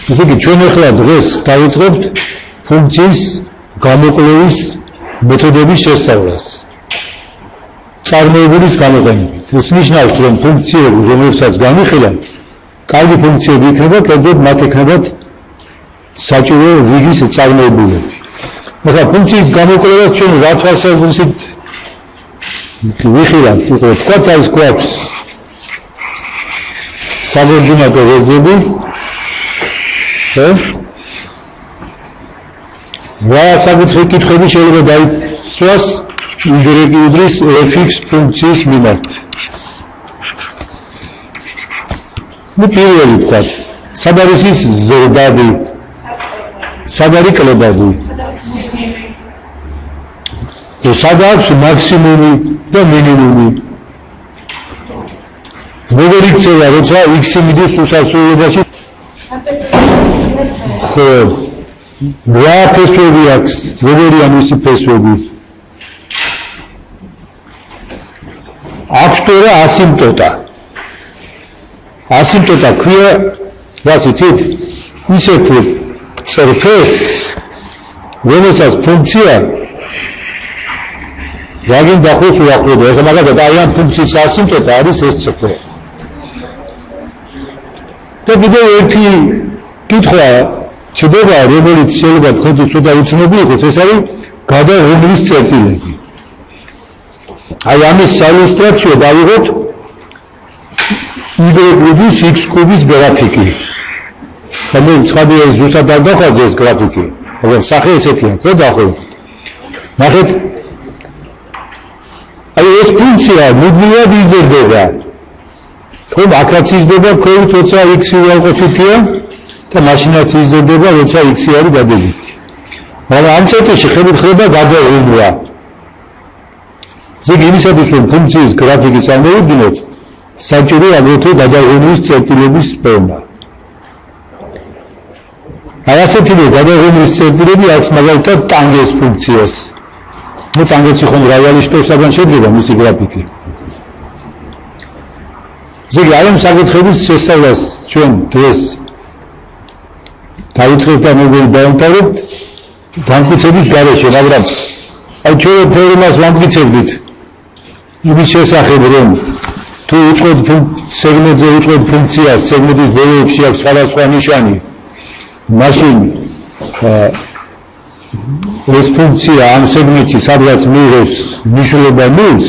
ესე იგი ჩვენ ახლა დღეს დავიწყებთ ფუნქციის გამოკვლევის მეთოდების შესწავლას. წარმოებულის გამოყენებით. ეს ნიშნავს, რომ ფუნქციები, რომლებსაც განვიხილავთ, კარგი ფუნქციები იქნება, კერძოდ მათ ექნებათ საჭირო რიგის წარმოებულები. ახლა ფუნქციის გამოკვლევას ჩვენ რა თვალსაზრისით ვიხილავთ, იყო თქვათ არის გვაქვს საბორდინატო ვერძები, რა საკუთრი კითხვები შეიძლება დაიცვას უდრის fx ფუნქციის მიმართ. პირველი თქვათ, სად არის ის ზრდადი, სად არის კლებადი, სად აქვს მაქსიმუმი და მინიმუმი. როგორ იქცევა, როცა x-ი მიდის უსასრულობაში? ხო, რა ფესვები აქვს, როგორია მისი ფესვები? აქვს თუ რა ასიმპტოტა? ასიმპტოტა ქვია, რას იცით? ისეთ წერფეს, რომელსაც ფუნქცია რაგენ დახოს უახლოვდება. ეხლა მაგალითად აი ამ ფუნქციის ასიმპტოტა არის ეს წერფე. და კიდევ ერთი კითხვა ჩდება, რომელიც შეიძლება თქვენთვის ცოტა უცნობი იყოს, ეს არის გადაღუნვის წერტილები. აი ამის საილუსტრაციო დავიღოთ y-ის x კუბის გრაფიკი. ხომ ცხადია ეს ზუსტად არ დახვაზე ეს გრაფიკი, მაგრამ სახე ესეთია, ხო დაახლოებით. ნახეთ, აი ეს ფუნქცია მუდმივად იზრდება. ხომ აქაც იზრდება ქვევით, როცა x-ი უარყოფითია და მაშინაც იზრდება, როცა x-ი არის დადებითი. მაგრამ ამ წერტილში ხებით ხდება გადაღუნვა. ზეგი იმისათვის, რომ ფუნქციის გრაფიკი წარმოვიდგინოთ, საჭიროა აგრეთვე გადაღუნვის წერტილების პოვნა. აი ასეთივე გადაღუნვის წერტილები აქვს მაგალითად ტანგენს ფუნქციას. ნუ ტანგენსი ხომ რაიალის შტოსაგან შედგება მისი გრაფიკი. ზეგი აი ამ საკითხების შესწავლას ჩვენ დღეს დავიწყებთ და მოგები დავამთავრებთ დამტკიცების გარეშე, მაგრამ აი ჩვენ თეორემას ვამტკიცებდით იმის შესახებ, რომ თუ უწყვეტ სეგმენტზე უწყვეტ ფუნქციას, სეგმენტის ბოლოებში აქვს სხვადასხვა ნიშანი, მაშინ ეს ფუნქცია ამ სეგმენტში სადღაც მიიღებს მნიშვნელობა ნულს,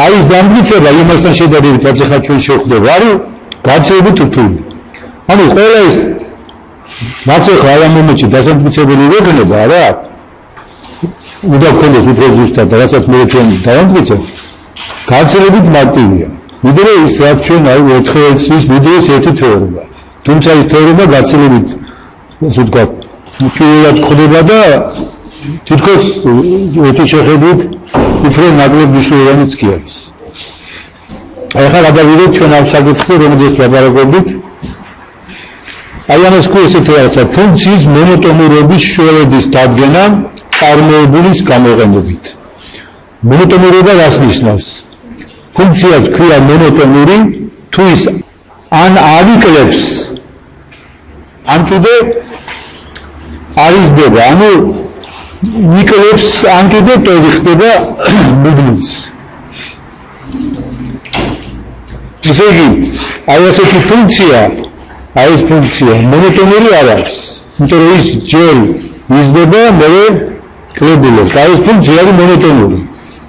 არის დამტკიცება იმასთან შედარებით, რაც ახლა ჩვენ შევხვდება, არის გაცილებით რთული. ანუ ყველა ეს რაც ახლა ამ მომენტში დასამტკიცებელი ვექნება, რა უნდა გქონდეს უფრო ზუსტად, რასაც მე ჩვენ დავამტკიცებთ, გაცილებით მარტივია. ვიდრე ის, რაც ჩვენ აი 4x-ის ვიდეოს ერთი თეორია. თუმცა ეს თეორია გაცილებით, ასე ვთქვათ, პირველად ხდება და თითქოს ერთი შეხედვით უფრო ნაკლებ მნიშვნელოვანიც კი არის. ახლა გადავიდეთ ჩვენ ამ საკითხზე, რომელზეც ვლაპარაკობთ. აი ამას ქვია ესეთი რაღაცა, ფუნქციის მონოტონურობის შვერების დადგენა წარმოებულის გამოყენებით. მონოტონურობა რას ნიშნავს? ფუნქციას ქვია მონოტონური, თუ ის ან ავიკლებს, ან კიდე არ იზრდება, ანუ იკლებს, ან კიდე ტოვი ხდება მუდმივს. ესე იგი, აი ასეთი ფუნქცია, აი ეს ფუნქცია მონოტონური არ არის, იმიტომ რომ ის ჯერ იზრდება, მერე კლებულობს. აი ეს ფუნქცია არის მონოტონური.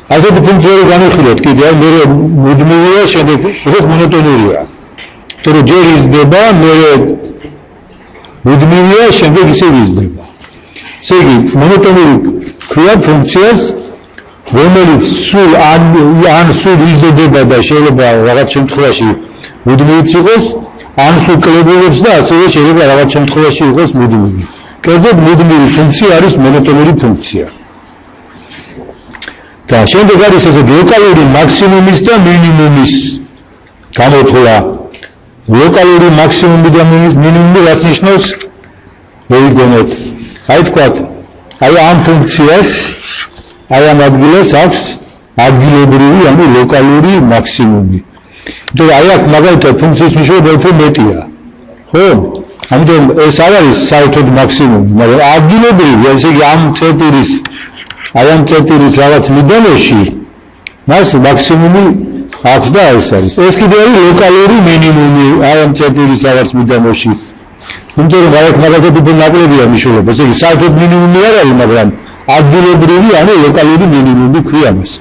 ასეთი ფუნქციები განვიხილოთ კიდე, აი მერე მუდმივია, შემდეგ ეს მონოტონურია. იმიტომ რომ ჯერ იზრდება, მერე მუდმივია, შემდეგ ისევ იზრდება. ესე იგი, მონოტონური ქვია ფუნქციას, რომელიც სულ ან სულ იზრდება და შეიძლება რაღაც შემთხვევაში მუდმივიც იყოს, ან სულ კლებულობს და ასევე შეიძლება რაღაც შემთხვევაში იყოს მუდმივი. კერძოდ მუდმივი ფუნქცია არის მონოტონური ფუნქცია. და შემდეგ არის ესე ლოკალური მაქსიმუმის და მინიმუმის გამოთვლა. ლოკალური მაქსიმუმი და მინიმუმი რას ნიშნავს? მოიგონოთ. აი თქვათ, აი ამ ფუნქციას, აი ამ ადგილას აქვს ადგილობრივი, ანუ ლოკალური მაქსიმუმი. იმიტომ აი აქ მაგალითად ფუნქციის მნიშვნელობა უფრო მეტია. ხო? ამიტომ ეს არ არის საერთოდ მაქსიმუმი, მაგრამ ადგილობრივი, ესე იგი ამ წერტილის რაღაც მიდამოში მას მაქსიმუმი აქვს და ეს არის. ეს კიდევ არის ლოკალური მინიმუმი ამ წერტილის რაღაც მიდამოში. იმიტომ რომ აქ მაგალითად უფრო ნაკლებია მნიშვნელობა, ესე იგი საერთოდ მინიმუმი არ არის, მაგრამ ადგილობრივი, ანუ ლოკალური მინიმუმი ქვია მას.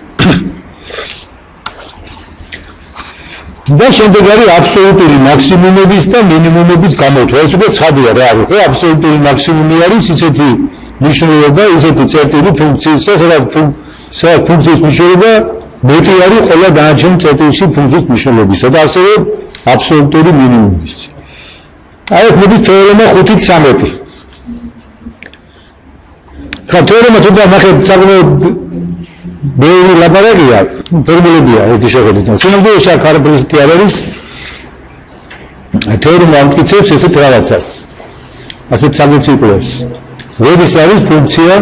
და შემდეგ არის აბსოლუტური მაქსიმუმების და მინიმუმების გამოთვლა. ეს უკვე ცხადია რა არის, ხო? აბსოლუტური მაქსიმუმი არის ისეთი მნიშვნელობა, ისეთი წერტილი ფუნქციისა, სადაც ფუნქციის მნიშვნელობა მეტი არის ყველა დანარჩენ წერტილში ფუნქციის მნიშვნელობისა და ასევე აბსოლუტური მინიმუმის. აი ეს მოდის თეორემა 5-13. ხა თეორემა თუ ნახეთ საკმაოდ ბევრი ლაპარაკია, ფორმულებია ერთი შეხედვით. სინამდვილეში აქ არაფერი არ არის. თეორემა ამტკიცებს ესეთ რაღაცას. ასეთ სამოციქულებს. როდის არის ფუნქცია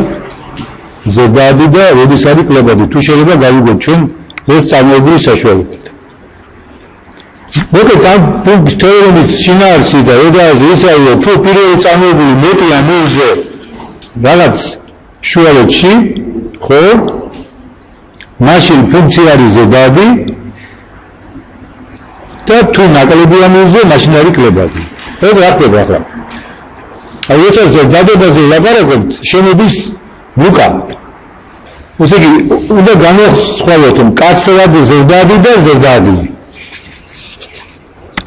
ზედადი და როდის არის კლებადი. თუ შეიძლება გავიგოთ ჩვენ ეს წარმოებული საშუალებით. მოკლედ ამ თეორემის შინაარსი და როდესაც ისაა თუ პირველი წარმოებული მეტია ნულზე რაღაც შუალედში, ხო? მაშინ ფუნქცია არის ზედადი და თუ ნაკლებია ნულზე, მაშინ არის კლებადი. ეგ რა ხდება ახლა? აი ეს ზედადებაზე ლაპარაკობთ, შემოდის ლუკა. ესე იგი, უნდა განვასხვაოთ მკაცრად ზედადი და ზედადი.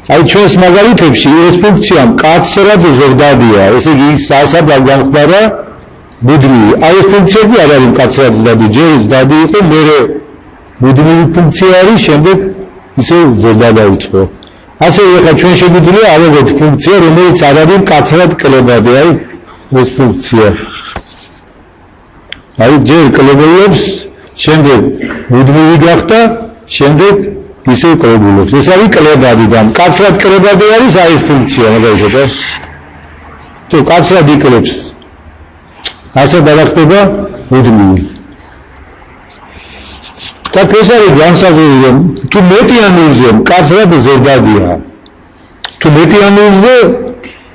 აი ჩვენს მაგალითებში ეს ფუნქცია მკაცრად ზედადია, ესე იგი ის ასად არ გამხდარა მუდმივი. აი ეს ფუნქციები არ არის მკაცრად ზედადი, ჯერ ზედადი იყო, მერე მუდმივი ფუნქცია არის, შემდეგ ისე ზედა დაიწყო. ასე ახლა ჩვენ შეგვიძლია ავიღოთ ფუნქცია, რომელიც არ არის მკაცრად კლებადი, აი ეს ფუნქცია. აი ჯერ კლებულობს, შემდეგ მუდმივი გახდა, შემდეგ ისე კლებულობს. ეს არის კლებადი და მკაცრად კლებადი არის აი ეს ფუნქცია, მაგალითად. თუ მკაცრად იკლებს, ასე გადახდება მუდმივი. და ეს არის განსაზღვრული, რომ თუ მეტია ნულზე, მკაცრად ზედადია. თუ მეტია ნულზე,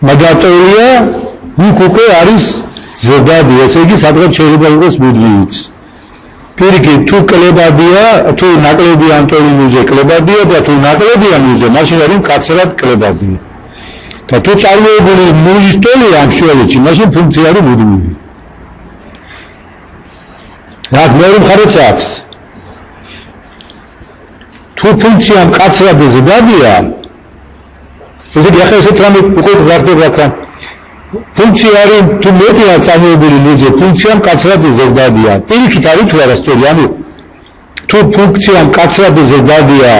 მაგატოლია, იქ უკვე არის ზედადი, ესე იგი სადღაც შეიძლება იყოს მუდმივიც. პირიქით, თუ კლებადია, თუ ნაკლებია ანტონიმზე კლებადია და თუ ნაკლებია ნულზე, მაშინ არის მკაცრად კლებადი. და თუ წარმოებული ნულის ტოლია ამ შუალედში, მაშინ ფუნქცია არის მუდმივი. რა მეორე მხარეც აქვს. თუ ფუნქცია მკაცრად ზედადია, ესე იგი ახლა ესეთ რამე უკვე გახდება აქ. ფუნქცია არის თუ მეტია წარმოებული ნულზე, ფუნქცია მკაცრად ზედადია. პირიქით არის თუ არა სწორი, ანუ თუ ფუნქცია მკაცრად ზედადია,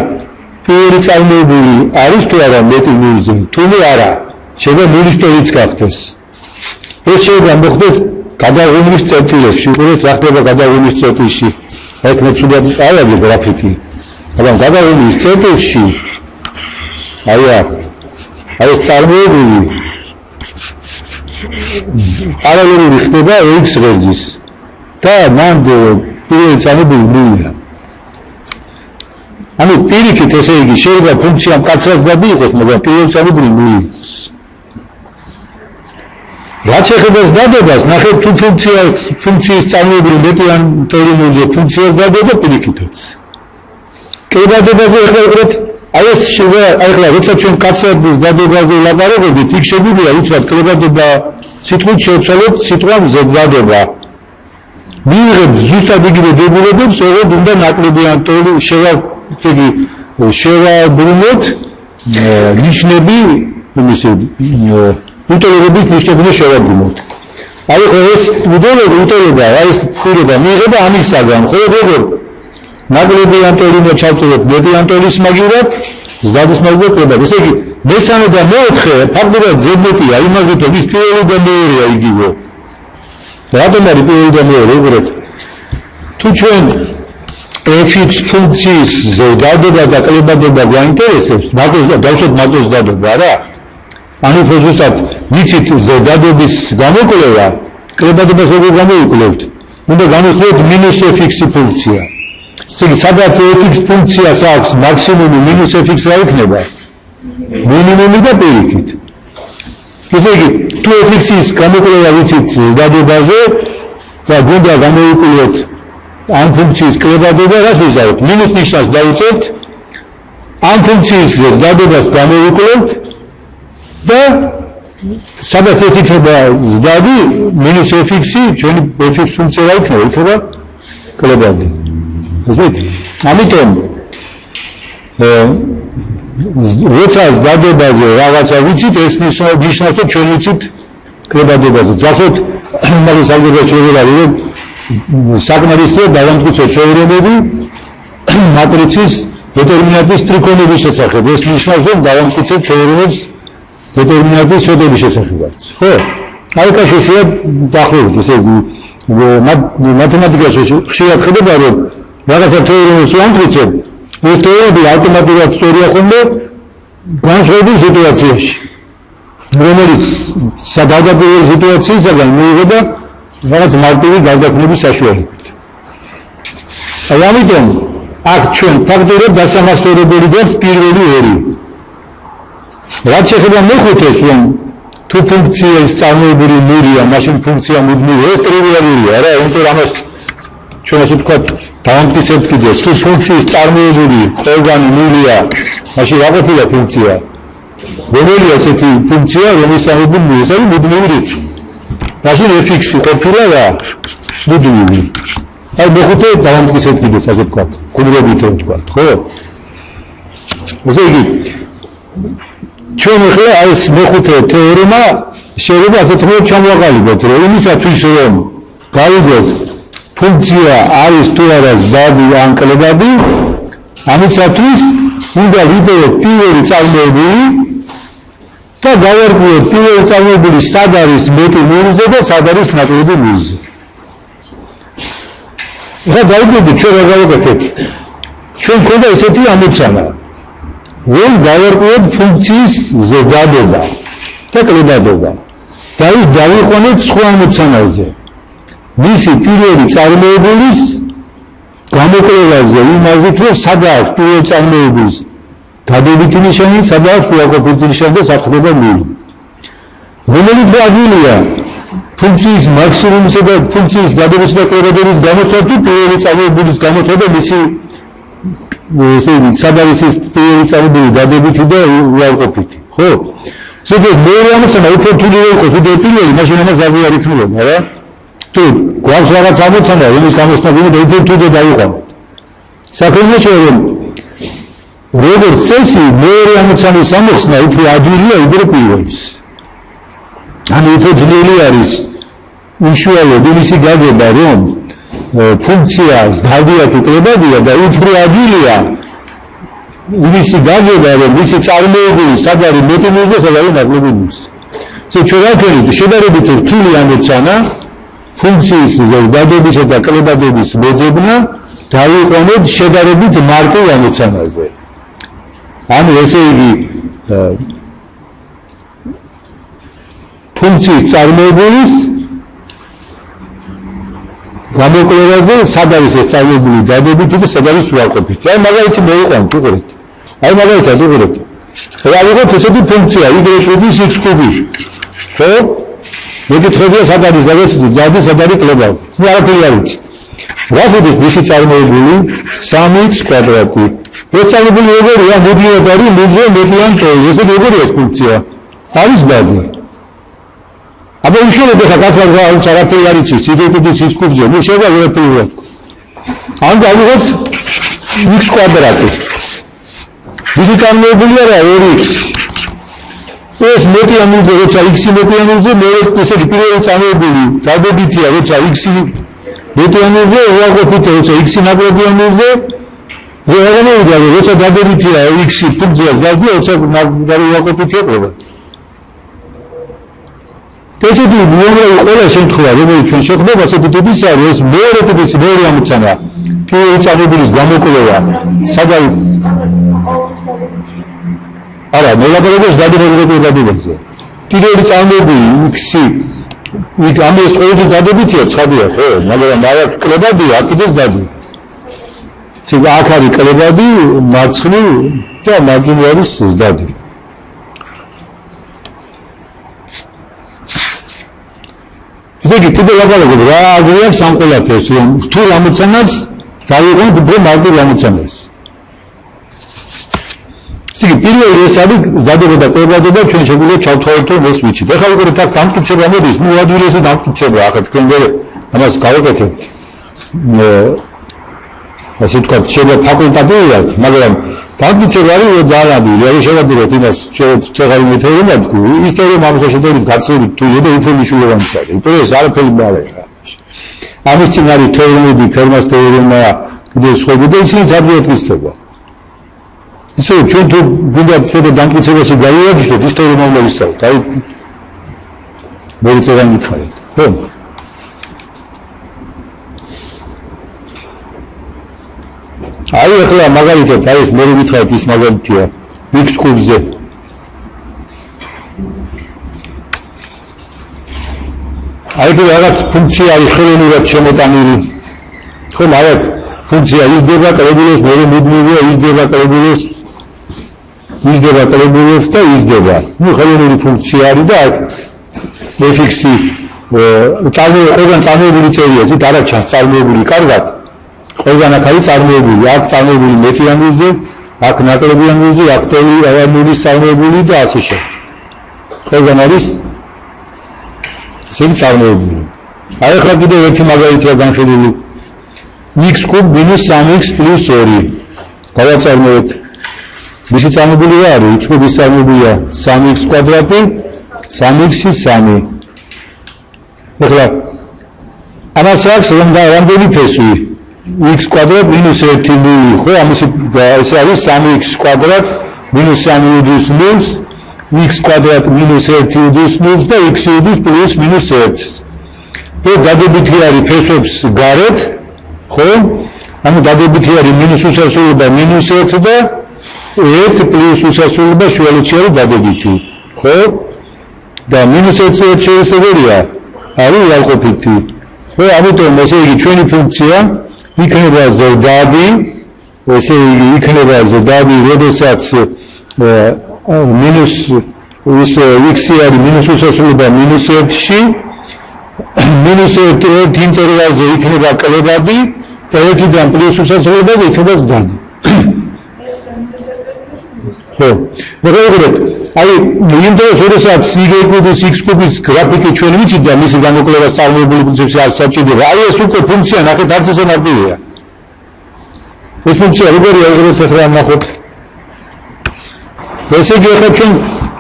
პირველი წარმოებული არის თუ არა მეტი ნულზე, თუმცა არა, შეიძლება ნულის ტოლიც გახდეს. ეს შეიძლება მოხდეს გადაღუნვის წერტილებში, უყურეთ რა ხდება გადაღუნვის წერტილში. ეს მეცუდა აიაგი გრაფიკი. მაგრამ გადაღუნვის წერტილში აი ეს წარმოებული პარალელური ხდება x ღერძის და მან პირველი წარმოებული ნულია. ანუ პირიქით ესე იგი შეიძლება ფუნქცია მკაცრად ზედადი იყოს, მაგრამ პირველი წარმოებული ნული იყოს. რაც შეეხება ზედადებას, ნახეთ თუ ფუნქციის წარმოებული მეტი ანტონიმზე ფუნქციას დადება პირიქითაც. კლებადებაზე ახლა უყურეთ, აი ეს ახლა როცა ჩვენ მკაცრად ზედადებაზე ვლაპარაკობთ, იქ შეგვიძლია უცბად კლებადება სიტყვით შევცვალოთ სიტყვა ზედადება. მიიღებთ ზუსტად იგივე დებულებებს, როგორც უნდა ნაკლები ანტონი შევაბრუნოთ ნიშნები იმისი უტოლობების ნიშნები შევაბრუნოთ. აი ხო ეს უტოლობა, აი ეს პირობა მიიღება ამისაგან, ხო როგორ ნაკლები ანტონი ჩავწეროთ მეტი ანტონის მაგივრად, ზადის მაგივრად კლებად. ესე იგი მესამე და მეოთხე ფაქტობრივად ზედმეტია იმაზე, რომ ის პირველი და მეორეა იგივე. რატომ არის პირველი და მეორე, უყურეთ. თუ ჩვენ fx ფუნქციის ზედადება და კლებადება გვაინტერესებს, დავუშვათ მაგის ზედადება რა. ანუ ზუსტად ვიცით ზედადების გამოკვლევა, კლებადებას როგორ გამოიკვლევთ? უნდა განვიხილოთ -fx ფუნქცია. ესე იგი, სადაც fx ფუნქციას აქვს მაქსიმუმი -fx რა იქნება? მინიმუმი და პირიქით. ესე იგი, თუ fx-ის გამოკვლევა ვიცით ზრდადობაზე და გუნდა გამოიკვლიოთ ამ ფუნქციის კლებადობა, რას ვიზავთ? მინუს ნიშნავს დავუწევთ, ამ ფუნქციის ზრდადობას გამოვიკვლებთ და სადაც ეს იქნება ზრდადი, მინუს fx-ი, ჩვენი fx ფუნქცია რა იქნება? იქნება კლებადი. ესეთ? ამიტომ როცა ზრდადობაზე რაღაცა ვიცით, ეს ნიშნავს, რომ ჩვენ ვიცით კლებადობაზე. ძახოთ, მაგის ალგებრაში როგორ არის, რომ საკმარისია დავამტკიცოთ თეორემები მატრიცის დეტერმინანტის ტრიქონების შესახებ. ეს ნიშნავს, რომ დავამტკიცოთ თეორემებს დეტერმინანტის შეტევის შესახებაც. ხო? აი კაშია დაახლოებით, ესე იგი მათემატიკაში ხშირად ხდება, რომ რაღაცა თეორემებს ვამტკიცებ, ეს თეორემები ავტომატურად სწორია ხოლმე განსხვავებულ სიტუაციაში, რომელიც სადავდაპირველი სიტუაციისაგან მიიღება რაღაც მარტივი გარდაქმნების საშუალებით. აი ამიტომ აქ ჩვენ ფაქტობრივად დასამახსოვრებელი გვაქვს პირველი ორი. რაც შეეხება მეხუთეს, რომ თუ ფუნქციის წარმოებული ნულია, მაშინ ფუნქცია მუდმივია, ეს ტრივიალურია რა, იმიტომ ამას ჩვენ ასე ვთქვათ, დავამტკიცებთ კიდევ, თუ ფუნქციის წარმოებული ყველგანი ნულია, მაშინ რა ყოფილა ფუნქცია? რომელია ესეთი ფუნქცია, რომლის წარმოებული ნულია, ეს არის მუდმივი რიცხვი. მაშინ fx-ი ყოფილა რა? მუდმივი. აი მეხუთე დავამტკიცებთ კიდევ, ასე ვთქვათ, ხუმრობით რო ვთქვათ, ხო? ესე იგი, ჩვენ ახლა ეს მეხუთე თეორემა შეიძლება ასეთ რომ ჩამოვაყალიბოთ, რომ იმისათვის რომ გავიგოთ ფუნქცია არის თუ არა ზრდადი ან კლებადი, ამისათვის უნდა ვიდეოთ პირველი წარმოებული და გავარკვიოთ პირველი წარმოებული სად არის მეტი ნულზე და სად არის ნაკლები ნულზე. ახლა დავიწყოთ ჩვენ რა გავაკეთეთ. ჩვენ გვქონდა ესეთი ამოცანა, რომ გავარკვიოთ ფუნქციის ზრდადობა და კლებადობა და ის დავიყვანოთ სხვა ამოცანაზე. მისი პირველი წარმოებულის გამოკვლევაზე იმაზით, რომ სად აქვს პირველი წარმოებულის დადებითი ნიშანი, სად აქვს უარყოფითი ნიშანი და საფრთხება ნული. რომელიც ადგილია ფუნქციის მაქსიმუმისა და ფუნქციის დადებითი და კლებადობის გამოთვლა თუ პირველი წარმოებულის გამოთვლა და მისი ესე იგი, სად არის ის პირველი წარმოებული დადებითი და უარყოფითი, ხო? ზოგადად მეორე ამოცანა უფრო რთული იყოს, ვიდრე პირველი, მაშინ ამას აზრი არ იქნება, რა? თუ გვაქვს რაღაც ამოცანა, რომლის ამოცნობა უნდა უფრო რთული დავიყვანოთ. საქმეა რომ როგორც წესი, მეორე ამოცანის ამოხსნა უფრო ადვილია ვიდრე პირველის. ანუ უფრო ძლიერი არის უშუალოდ იმისი გაგება, რომ ფუნქცია ზრდადია თუ კლებადია და უფრო ადვილია იმისი გაგება, რომ მისი წარმოებული სად არის მეტი ნულზე, სად არის ნაკლები ნულზე. ჩვენ ვაქენით შედარებით რთული ამოცანა ფუნქციის ზრდადებისა და კლებადობის მოძებნა დავიყვანოთ შედარებით მარტივ ამოცანაზე. ანუ ესე იგი ფუნქციის წარმოებულის გამოკვლევაზე სად არის ეს წარმოებული დადებითი და სად არის უარყოფითი. აი მაგალითი მოვიყვანოთ უყურეთ. აი მაგალითად უყურეთ. რა ვიღოთ ესეთი ფუნქცია y პლუს x კუბი. ხო? მეკითხებია სად არის ზადი, სად არის კლებადი. ნუ არაფერი არ ვიცით. რას ვუძებს მისი წარმოებული 3x კვადრატი. ეს წარმოებული როგორია? მუდმივად არის ნულზე მეტი ან ტოლი. ესე როგორია ეს ფუნქცია? არის დადი. აბა უშუალოდ ახლა გასვლა არაფერი არ იცის, y პლუს x კუბზე, ნუ შეიძლება ვერაფერი ვთქვა. ან გავიღოთ x კვადრატი. მისი წარმოებულია რა 2x. ეს მეტი ან ნულზე, როცა x მეტი ან ნულზე, მე ესე პირველი წარმოებული დადებითია, როცა x მეტი ან ნულზე, უარყოფითია, როცა x ნაკლები ან ნულზე, რა მოვიდა, როცა დადებითია x ფუნქციას გავდია, როცა უარყოფითია კლებადი. ესეთი უამრავი ყველა შემთხვევა, რომელიც ჩვენ შეხვდება, ასეთი ტიპის არის, ეს მეორე ტიპის მეორე ამოცანა. პირველი წარმოებულის გამოკვლევა, სად არის? არა, მოლაპარაკებს დადებითზე. პირველი წარმოებული x-ი, ამის ყოველთვის დადებითია, ცხადია, ხო? მაგრამ აქ კლებადია, აქ კიდეც დადი. აქ არის კლებადი, მარცხნივ და მარჯვნივ არის ზრდადი. ესე იგი კიდევ ლაპარაკობ რა აზრი აქვს ამ ყველაფერს რომ თუ ამოცანას დაიღოთ უფრო მარტივ ამოცანას. ესე იგი პირველი ეს არის ზადება და კვებადება ჩვენ შეგვიძლია ჩავთვალოთ რომ ეს ვიცით. ეხლა როგორ აქ დამტკიცება მოდის, ნუ ადვილესი დამტკიცება ახლა თქვენ მე ამას გავაკეთებ. ასე ვთქვათ, შეიძლება ფაკულტატიურად, მაგრამ დამტკიცება არის რომ ძალიან ადვილი, არის შევადიროთ იმას, ცეღარი მეთეორია თქვი, ის თეორია ამას შეხედებით გაცილებით თუ და უფრო მნიშვნელოვანიც არის. იმიტომ რომ ეს არაფერი მალეა. ამის წინ არის თეორიები, ფერმას თეორია, კიდევ სხვები და ისინი ზადულად იცდება. ისე ჩვენ თუ გვინდა ცოტა დამტკიცებაში გავიარჩიოთ, ის თეორია უნდა ვისაუბროთ. აი მოიწევენ გითხარით. ხო? აი ახლა მაგალითად აი ეს მე ვითხარით ის მაგალითია x კუბზე აი თუ რაღაც ფუნქცია არის ხელოვნურად შემოტანილი ხო მაგრამ ფუნქცია იზრდება კრებულოს მე მუდმივია იზრდება კრებულოს და იზრდება ნუ ხელოვნური ფუნქცია არის და აქ fx-ი ყველგან წარმოებული წერია ზით არა ჩანს წარმოებული კარგად ყველგან აქ არის წარმოებული, აქ წარმოებული მეტი ანგულზე, აქ ნაკლები ანგულზე, აქ ნულის წარმოებული და ასე შემდეგ. ყველგან არის ისინი წარმოებული. აი ახლა კიდევ ერთი მაგალითია განხილული. x კუბ მინუს 3x პლუს 2. გავაწარმოეთ. მისი წარმოებული რა არის? x კუბის წარმოებულია 3x კვადრატი, 3x-ი 3. ახლა ამას აქვს რამდენი ფესვი? x კვადრატ მინუს 1 0 ხო ამისი ეს არის 3x კვადრატ მინუს 3 უდრის 0 x კვადრატ მინუს 1 უდრის 0 და x უდრის პლუს მინუს 1 ეს დადებითი არის ფესვებს გარეთ ხო ანუ დადებითი არის მინუს უსასრულობა მინუს 1 და 1 პლუს უსასრულობა შუალედში არის დადებითი ხო და მინუს 1 შეესაბამება არის უარყოფითი ხო ამიტომ ესე იგი ჩვენი ფუნქცია იქნება ზრდადი, ესე იგი იქნება ზრდადი, როდესაც მინუს x-ი არის მინუს უსასრულობა მინუს 1-ში, მინუს 1 ინტერვალზე იქნება კლებადი და 1-დან პლუს უსასრულობაზე იქნება ზრდადი. ხო, მოგებთ, აი იმ დროს როდესაც y x კუბის გრაფიკი ჩვენ ვიცით და მისი გამოკლებას წარმოებული პრინციპი არ საჭიროა. აი ეს უკვე ფუნქცია ნახეთ არც ესე მარტივია. ეს ფუნქცია როგორია უბრალოდ ახლა ნახოთ. ესე იგი ახლა ჩვენ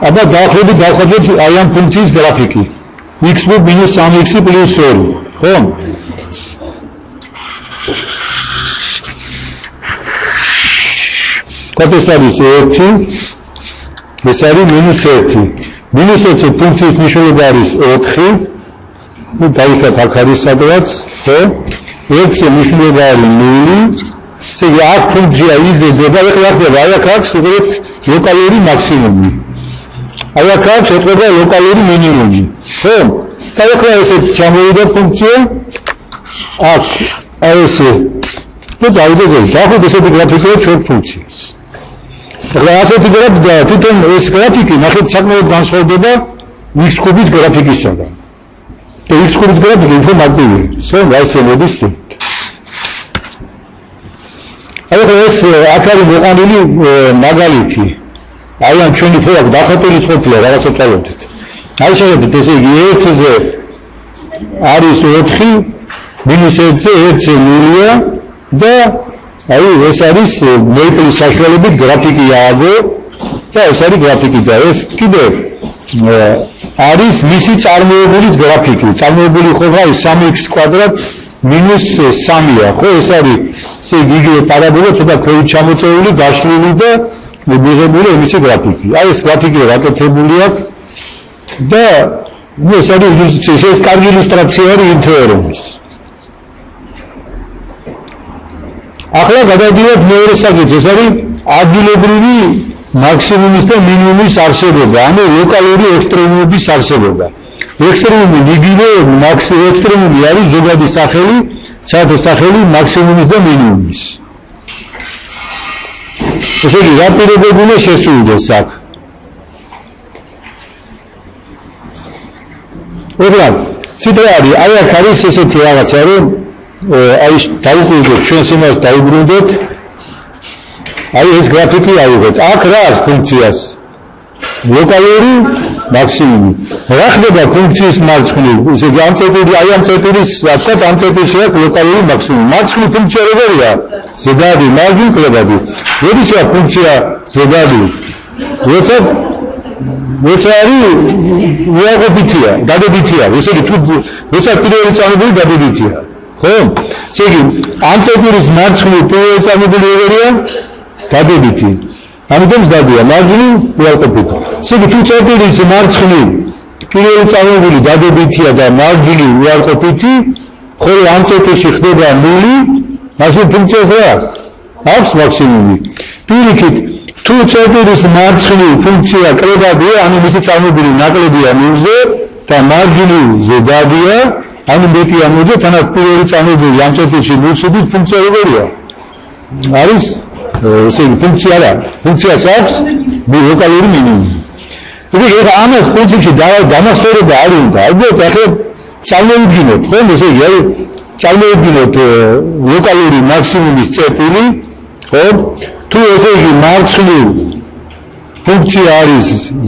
აბა დაახლოებით დავხატოთ აი ამ ფუნქციის გრაფიკი. x კუბ მინუს 3x პლუს 2, ხო? ეს არის 1 ეს არის მინუს 1 მინუս 1 ფუნქციის მნიშვნელობა არის 4 ნუ დაიხოთ აქ არის სადღაც ხო 1-ი მნიშვნელობა არის 0 ესე იგი აქ ფუნქცია იზრდება ეხლა ხდება აი აქ აქვს უბრალოდ ლოკალური მაქსიმუმი აი აქ აქვს ეტყობა ლოკალური მინიმუმი ხო და ეხლა ესე ჩამოვიდა ფუნქცია აქ აი ესე და დავიდეთ დავხოთ ესეთი გრაფიკი ჩვენ ფუნქციას ახლა ასეთი გრაფიკი თვითონ ეს გრაფიკი ნახეთ საკმაოდ განსხვავდება x კუბის გრაფიკისგან და x კუბის გრაფიკი უფრო მარტივია ისე რაიცე მოდის აი ეს აქ არის მოყანილი მაგალითი აი ამ ჩვენი ფოლაკ დახატული ყოფილა რაღაცა წავედით აი შეხედეთ ესე იგი 1-ზე არის 4 მინუს 1-ზე 1-ზე 0-ია და აი ეს არის მეიპლის საშუალებით გრაფიკი ააგო და ეს არის გრაფიკი და ეს კიდევ არის მისი წარმოებულის გრაფიკი წარმოებული ხობრა ის 3x კვადრატ მინუს 3-ია ხო ეს არის ესე იგი პარაბოლა ცოტა ქვევით ჩამოწეული გაშლილი და მიღებული მისი გრაფიკი აი ეს გრაფიკი გაკეთებული აქვს და ნუ ეს არის ეს კარგი ილუსტრაცია არის იმ თეორემის ახლა გადავიდეთ მეორე საკითხზე ეს არის ადგილებრივი მაქსიმუმის და მინიმუმის არსებობა ანუ ლოკალური ექსტრემუმების არსებობა ექსტრემუმი იგივე ექსტრემუმი არის ზოგადი სახელი საერთო სახელი მაქსიმუმის და მინიმუმის ესე იგი რა პირობები უნდა შესრულდეს აქ ეხლა ციტა არის, აი აქ არის ესეთი რაღაცა, რომ აი დავუყუროთ ჩვენს იმას დაუბრუნდეთ. აი ეს გრაფიკი ავიღოთ. აქ რა აქვს ფუნქციას? ლოკალური მაქსიმუმი. რა ხდება ფუნქციის მარცხნივ? ესე იგი ამ წეტილი, აი ამ წეტილის, ასე ამ წეტილში აქვს ლოკალური მაქსიმუმი. მარცხნივ ფუნქცია როგორია? ზედადი, მარჯვნივ კლებადი. როდესაც ფუნქცია ზედადი, როცა არის უარყოფითია, დადებითია. ესე იგი თუ როცა პირველი წარმოებული დადებითია. ხო? ესე იგი ამ წეტილის მარცხნივ პირველი წარმოებული როგორია? დადებითი. ამიტომ ზდადია მარჯვნივ უარყოფითი. ესე იგი თუ წეტილის მარცხნივ პირველი წარმოებული დადებითია და მარჯვნივ უარყოფითი, ხოლო ამ წეტილში ხდება 0, მაშინ ფუნქციას რა აქვს მაქსიმუმი. პირიქით თუ წეტილის მარცხნივ ფუნქცია კლებადია, ანუ მისი წარმოებული ნაკლებია 0-ზე და მარჯვნივ ზედადია, ანუ მეტია 0-ზე, თანაც პირველი წარმოებული ამ წეტილში 0-ით ფუნქცია როგორია? არის ესე იგი ფუნქცია რა? ფუნქციას აქვს ლოკალური მინიმუმი. ესე იგი ამას პრინციპში დამახსოვრება არ უნდა. ალბათ ახლა წარმოვიდგინოთ, ხო? ესე იგი წარმოვიდგინოთ ლოკალური მაქსიმუმის წერტილი, ხო? თუ ესე იგი მარცხნივ ფუნქცია არის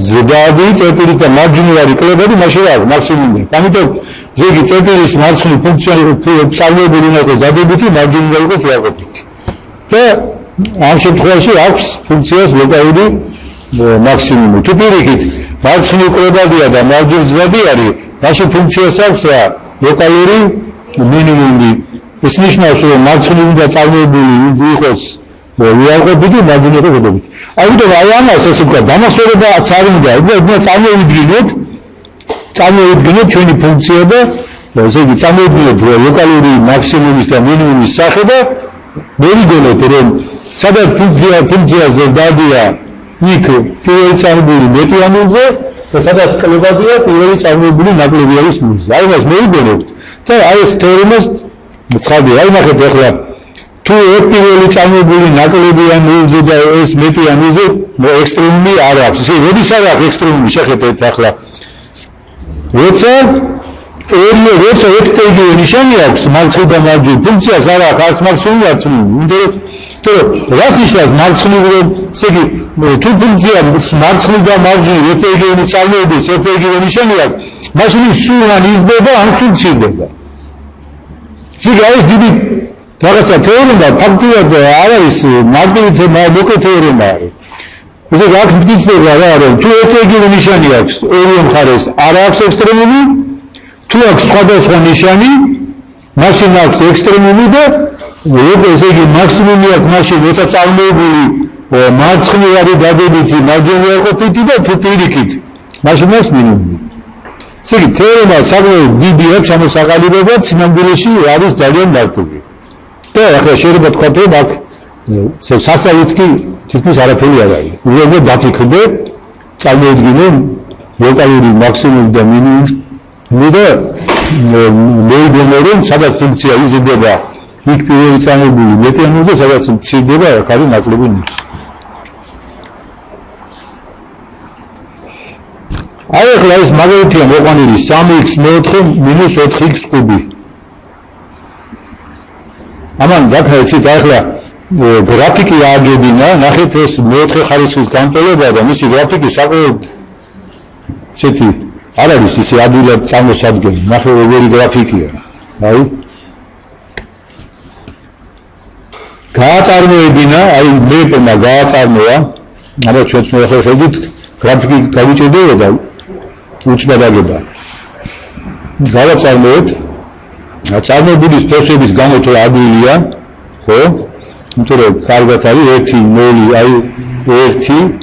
ზედადი, წერტილი და მარჯვნივ არის კლებადი, მაშინ რა აქვს მაქსიმუმი. ამიტომ ესე იგი წერტილის მარცხნივ ფუნქცია წარმოვებული უნდა იყოს დადებითი, მარჯვნივ უნდა იყოს უარყოფითი. და ამ შემთხვევაში აქვს ფუნქციას ლოკალური მაქსიმუმი. თუ პირიქით მარცხნივ კლებადია და მარჯვნივ ზედა არის, მაშინ ფუნქციას აქვს რა ლოკალური მინიმუმი. ეს ნიშნავს, რომ მარცხნივ უნდა წარმოებული იყოს უარყოფითი, მარჯვნივ იყოს ზედადებითი. ამიტომ აი ამას ესე ვქვა, დამახსოვრებაც არ უნდა. უნდა წარმოვიდგინოთ ჩვენი ფუნქცია და ესე იგი წარმოვიდგინოთ ლოკალური მაქსიმუმის და მინიმუმის სახე და მოვიგონოთ, რომ სადაც ფუნქცია ზედადია, იქ პირველი წარმოებული მეტია 0-ზე და სადაც კლებადია, პირველი წარმოებული ნაკლები არის 0-ზე. აი მას მოვიგონებთ და აი ეს თეორემას ცხადია. აი ნახეთ ახლა თუ ერთ პირველი წარმოებული ნაკლებია 0-ზე და ეს მეტია 0-ზე, ექსტრემუმი არ აქვს. ესე როდის არ აქვს ექსტრემუმი? შეხედეთ ახლა. როცა ერთ იგივე ნიშანი აქვს მარცხნივ და მარჯვნივ, ფუნქციას არ აქვს არც მაქსიმუმი, არც მინიმუმი. რას ნიშნავს მარცხნივ, ესე იგი თუ ფუნქცია მარცხნივ და მარჯვნივ ერთ იგივე წარმოების ერთ იგივე ნიშანი აქვს, მაშინ სულ ან იზრდება, ან სულ მცირდება. ზოგადად ეს დიდი რაღაცა თეორემა ფაქტიურად არ არის მარტივი მოკლე თეორემა არის. ესე იგი აქ მტკიცდება რა, რომ თუ ერთ იგივე ნიშანი აქვს ორივე მხარეს არ აქვს ექსტრემუმი, თუ აქვს სხვადასხვა ნიშანი, მაშინ აქვს ექსტრემუმი და ესე იგი მაქსიმუმი აქვს მაშინ, როცა წარმოებული მარცხნივ არის დადებითი, მარჯვნივ უარყოფითი და თუ პირიქით, მაშინ აქვს მინიმუმი. ესე იგი თეორემა საკმაოდ დიდი აქვს ჩამოსაყალიბება, სინამდვილეში არის ძალიან მარტივი. და ახლა შეიძლება თქვათ, რომ აქ სასწაულიც კი თითქმის არაფერი არ არის. უბრალოდ დაფიქრდე, წარმოვიდგინე ლოკალური მაქსიმუმი და მინიმუმი და მოვიგონე, რომ სადაც ფუნქცია იზრდება, იქ პირველი წარმოებული მეტია 0-ზე, სადაც მცირდება, აქ არის ნაკლები 0. აი ახლა ეს მაგალითია მოყვანილი 3x - 4x კუბი. ამან გაქრეცით ახლა გრაფიკი ააგებინა, ნახეთ ეს მეოთხე ხარისხის განტოლება და მისი გრაფიკი საკმაოდ ცეთი არ არის ისე ადვილად წარმოსადგენი. ნახე როგორი გრაფიკია. აი გააწარმოებინა, აი მეპმა გააწარმოა, აბა ჩვენც მოახერხებდით გრაფიკი გავიჭერდება და უჩვენაგება. გააწარმოეთ წარმოებული სპეციფიკის გამო თუ ადვილია, ხო? იმიტომ რომ კარგად არის 1 0 აი 1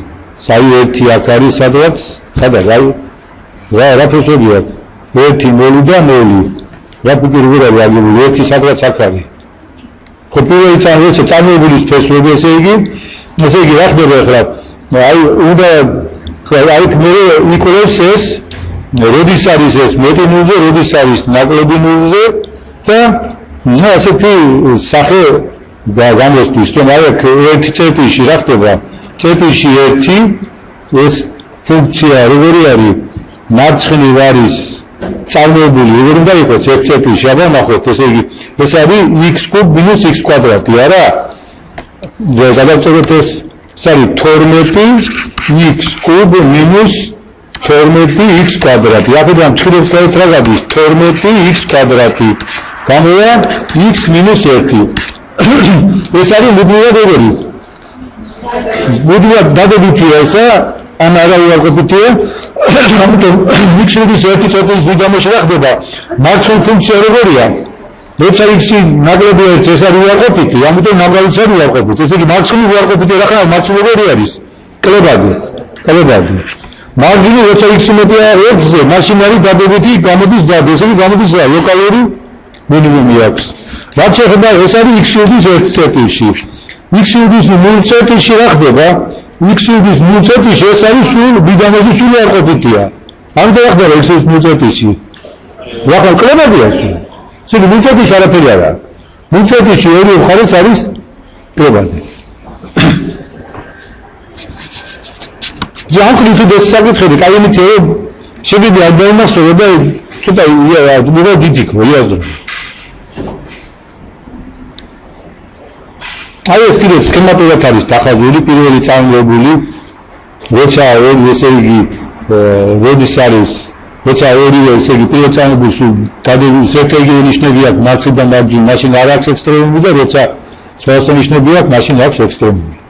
საი 1 აქ არის სადღაც სადაც აი რა პროცედურა 1 0 და 0 რა ფიქრობთ რა აგებული 1 სადღაც აქ არის ხო პირველი წარმოებული სპეციფიკა ესე იგი რა ხდება ახლა აი უნდა აი მე ნიკოლეს ეს როდის არის ეს მეტი 0-ზე როდის არის ნაკლები 0-ზე და ნუ ასეთი სახე გამოსთვის რომ აი ერთი წერტილში რა ხდება წერტილში ერთი ეს ფუნქცია როგორი არის მარცხნივ არის წარმოებული, როგორ უნდა იყოს ერთ წეტში, აბა ნახოთ, ესე იგი, ეს არის x³ - x კვადრატი, არა? გადავწეროთ ეს არის 12x³ - 12x კვადრატი. აქედან ჩხირებს გაეთ რა გადის? 12x კვადრატი. გამოვა x - 1. ეს არის მუდმივად როგორი? მუდმივად დადებითია ესა, ან არა უარყოფითია? ამიტომ x-ის 1 წოთვის მიდამოში რა ხდება? მარცხნივ ფუნქცია როგორია? როცა x-ი ნაკლებია ეს არის უარყოფითი, ამიტომ ნამრავიც არის უარყოფითი. ესე იგი მარცხნივ უარყოფითი რა ხდება? მარცხნივ როგორი არის? კლებადი. მარჯვნივ როცა x მეტია 1-ზე, მაშინ არის დადებითი გამოდის დად. ესე იგი გამოდის რა? ლოკალური მინიმუმი აქვს. რაც შეეხება ეს არის x-ის 1 წეტში. x-ის 0 წეტში რა ხდება? x-ის 0 წეტში ეს არის სულ მიდამოში სულ უარყოფითია. ამიტომ რა ხდება x-ის 0 წეტში? რა ხარ კლებადია სულ. ესე იგი 0 წეტში არაფერი არ აქვს. 0 წეტში ორი მხარეს არის კლებადი. ზამთრის ეს საკითხები, კაი მითე შეგვიძლია არ დავიმახსოვრე და ცოტა უბრალოდ დიდიქრო, იაზრო. აი ეს კიდე სქემატურად არის დახაზული, პირველი წარმოებული, როცა ორი ესე იგი როდის არის, როცა ორივე ესე იგი პირველი წარმოებულს დადების ერთეიგივე ნიშნები აქვს მარცხნივ და მარჯვნივ, მაშინ არ აქვს ექსტრემუმი და როცა სხვადასხვა ნიშნები აქვს, მაშინ აქვს ექსტრემუმი.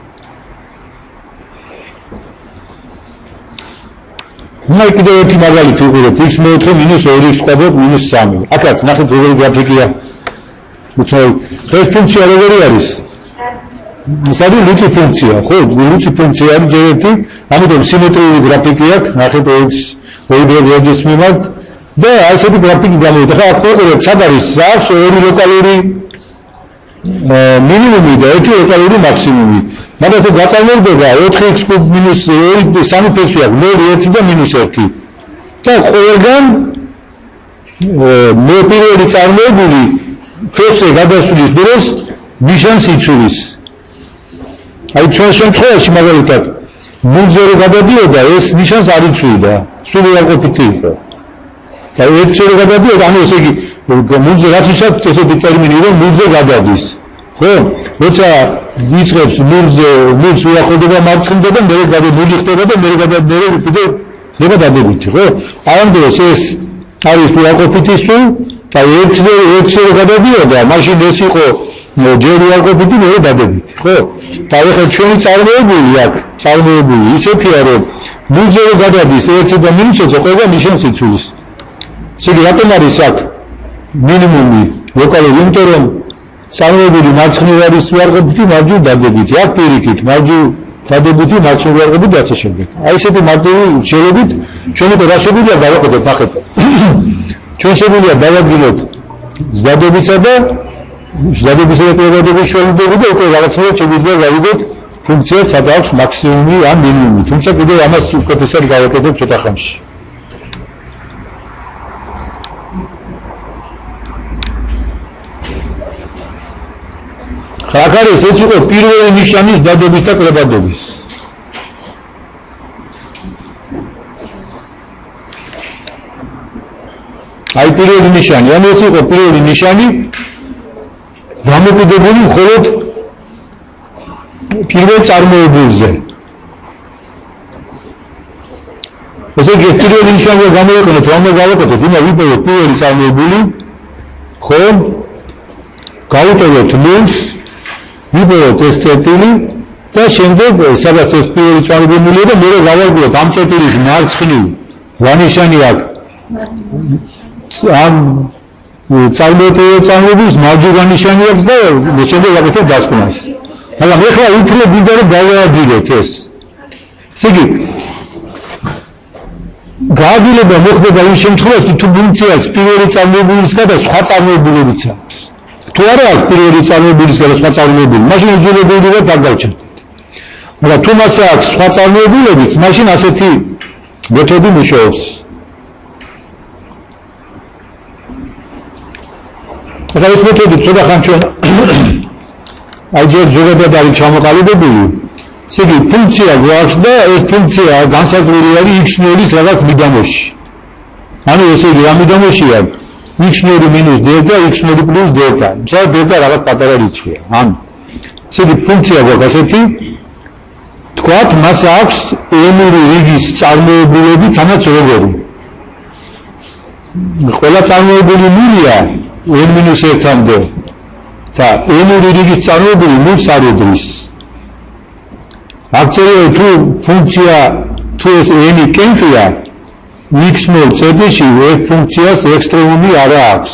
ნუ კიდევ ერთი მაგალითი ვიყურებთ x - 4 - 2x კვადრატ - 3. აქაც ნახეთ როგორი გრაფიკია. უცნაური. ეს ფუნქცია როგორი არის? ეს არის ლუცი ფუნქცია, ხო? ლუცი ფუნქცია არის ჯერეთი, ამიტომ სიმეტრიული გრაფიკი აქვს, ნახეთ x ორი მიმართ და ასეთი გრაფიკი გამოვიდა. ხა აქ ვიყურებთ, სად არის? აქვს ორი ლოკალური მინიმუმი და ერთი ლოკალური მაქსიმუმი. მაგრამ თუ გაწარმოება 4x³ - 2 სამი ფესვი აქვს 0 1 და -1 და ყველგან მე პირველი წარმოებული ფესვზე გადასვლის დროს ნიშანს იცვლის. აი ჩვენ შემთხვევაში მაგალითად მუნძე რო გადადიოდა ეს ნიშანს არ იცვლიდა, სულ უარყოფითი იყო. და ერთზე რო გადადიოდა, ანუ ესე იგი მუნძე რაც ნიშნავს ესეთი ტერმინი რომ მუნძე გადადის. ხო? როცა იწყებს მუნძ უახლოვდება მარცხნიდან და მე გადადული ხდება და მე კიდე ხდება დადებითი, ხო? ამიტომ ეს არის უარყოფითი სულ და ერთზე რო გადადიოდა, მაშინ ეს იყო ჯერ უარყოფითი, მე დადებითი, ხო? და ეხლა ჩვენი წარმოებული აქვს, წარმოებული ისეთია, რომ მუნძე რო გადადის 1 და -1-ზე ყველა ნიშანს იცვლის. ესე იგი რატომ არის აქ მინიმუმი ლოკალური, იმიტომ რომ წარმოებული მარცხნივ არის უარყოფითი, მარჯვნივ დადებითი. აქ პირიქით, მარჯვნივ დადებითი, მარცხნივ უარყოფითი და ასე შემდეგ. აი ესეთი მარტივი შელობით ჩვენ რა შეგვიძლია დავაყენოთ ახლა. ჩვენ შეგვიძლია დავადგინოთ ზადებისა და კლებადობის შუალედები და უკვე რაღაცნაირად შეგვიძლია გავიგოთ ფუნქციას სადაც აქვს მაქსიმუმი ან მინიმუმი. თუმცა კიდევ ამას უკეთესად გავაკეთებ ცოტა ხანში. აქ არის ეს იყო პირველი ნიშანის დადების და კლებადობის. აი პირველი ნიშანი, ანუ ეს იყო პირველი ნიშანი დამოკიდებული მხოლოდ პირველ წარმოებულზე. ესე იგი პირველი ნიშანი გამოიყენოთ, რომ გავაკეთოთ, უნდა ვიპოვოთ პირველი წარმოებული, ხო? გავუტოვოთ ნულს, ვიპოვოთ ეს წერტილი და შემდეგ სადაც ეს პირველი წარმოებულია და მე გავაგებოთ ამ წერტილის მარცხნივ ვანიშანი აქვს ამ წარმოებულს მარჯვენა ნიშანი აქვს და შემდეგ ვაკეთებ დასკვნას. მაგრამ ეხლა უფრო მინდა რომ გავაადგილოთ ეს. ესე იგი გააგილება მოხდება იმ შემთხვევაში თუ ფუნქციას პირველი წარმოებულისგან და სხვა წარმოებულებიც აქვს. თუ არა აქვს პირველი წარმოებულისგან და სხვა წარმოებულები, მაშინ უძველებელად დაგავჩერდეთ. მაგრამ თუ მას აქვს სხვა წარმოებულებიც, მაშინ ასეთი მეთოდი მუშაობს. ახლა ეს მეთოდი ცოტა ხან ჩვენ აი ჯერ ზოგადად არის ჩამოყალიბებული. ესე იგი ფუნქცია გვაქვს და ეს ფუნქცია განსაზღვრული არის x0-ის რაღაც მიდამოში. ანუ ესე იგი ამიტომშია x0 minus delta x0 plus delta. Čia delta რაღაც პატარა რიცხვია. ანუ ესე იგი ფუნქცია გვაქვს ასეთი თქვათ მას აქვს n-ური რიგის წარმოებულები თანაც როგორი. ყველა წარმოებული ნულია n-1-მდე და n-ური რიგის წარმოებული ნულს არ უდრის. აქცია თუ ფუნქცია თუ ეს n-ი კენტრია x0 წედში f ფუნქციას ექსტრემუმი არ აქვს.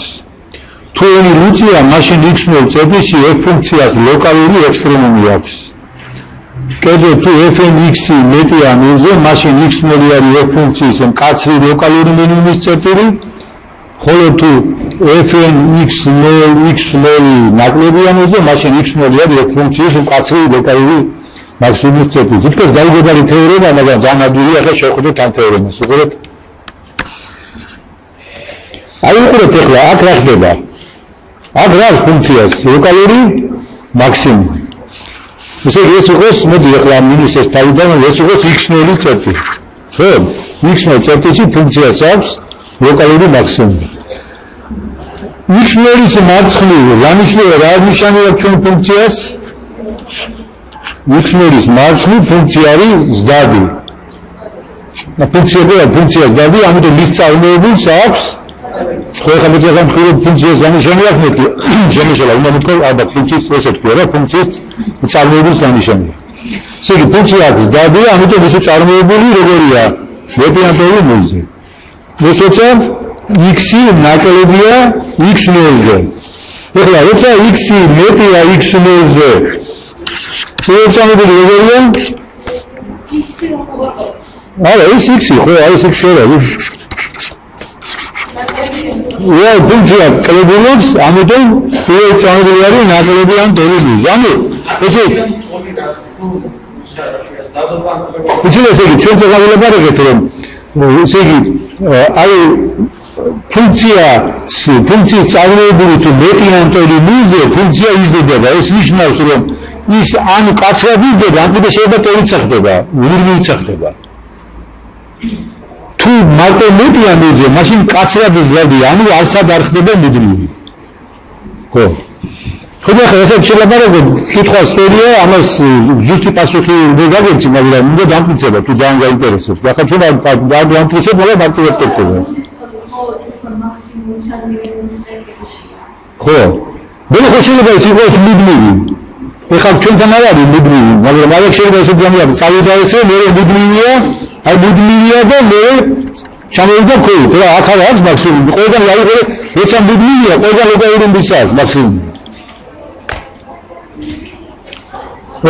თუ n-ი ლუწია, მაშინ x0 წედში f ფუნქციას ლოკალური ექსტრემუმი აქვს. კერძო თუ fn-x-ი მეტია ნულზე, მაშინ x0 არის f ფუნქციის მკაცრი ლოკალური მინიმუმის წერტილი, ხოლო თუ fn-x0 ნაკლებია ნულზე, მაშინ x0 არის f ფუნქციის მკაცრი ლოკალური მაქსიმუმის წერტილი. თითქოს გაუგებარი თეორემა, მაგრამ ძალიან ადვილია, ახლა შევხვდეთ ამ თეორემას. უყურეთ. აი უყურეთ ახლა აქ რა ხდება? აქ რა აქვს ფუნქციას ლოკალური მაქსიმუმი. ესე იგი ეს იყოს, მოდი ახლა მინუს ეს თავიდან ეს იყოს x0 წერტილი. ხო? x0 წერტილში ფუნქციას აქვს ლოკალური მაქსიმუმი. x0-ის მარცხნივ რა ნიშნავდა ჩვენ ფუნქციას? x0-ის მარცხნივ ფუნქცია არის ზდადი. ფუნქცია ზდადი, ამიტომ მის წარმოებულს აქვს ხო ახლა მე ძალიან მქონდა ფუნქციის დანიშნული აქვს მეტი შემიშალა უნდა მეთქო ალბათ ფუნქციის ესე თქვია რა ფუნქციის წარმოებულს დანიშნული. ესე იგი ფუნქცია აქვს ზდადი, ამიტომ მისი წარმოებული როგორია? მეტიანტური ნულზე. ეს როცა x-ი ნაკლებია x0-ზე. ახლა როცა x-ი მეტია x0-ზე ეს წარმოებული როგორია? არა ეს x-ი ხო ეს x-ი რა ფუნქცია კლებულობს, ამიტომ ეს წარმოებული არის ნაკლებიან დოლილის. ანუ ესე ისე იგი ჩვენ წავალებარეთ რომ ესე იგი აი ფუნქციის წარმოებული თუ მეტიანტური ნულზე ფუნქცია იზრდება. ეს ნიშნავს რომ ის ან კაცრად იზრდება, ან კიდე შეიძლება ტოლიც ხდება, ურმიც ხდება. თუ მარტო მეტია ნულზე, მაშინ კაცრად ზრდია, ანუ არსად არ ხდება მუდმივი. ხო. ხო და ახლა ესე შეიძლება კითხვა სწორია, ამას ზუსტი პასუხი ვერ გაგეცი, მაგრამ უნდა დამტკიცება თუ ძალიან გაინტერესებს. ახლა ჩვენ არ დამტკიცებ, მაგრამ მარტივად ვკითხება. ხო. მე ხო შეიძლება ის იყოს მუდმივი. ეხლა ჩვენთან არ არის მუდმივი, მაგრამ არ შეიძლება ესე დამიარო, წავიდა ესე, მე მუდმივია, აი მუდმივია და მე ჩამოვიდა ქოით რა, აქ არ აქვს მაქსიმუმი. ყველგან აიღო, როცა მუდმივია, ყველგან ლოგარითმის აქვს მაქსიმუმი.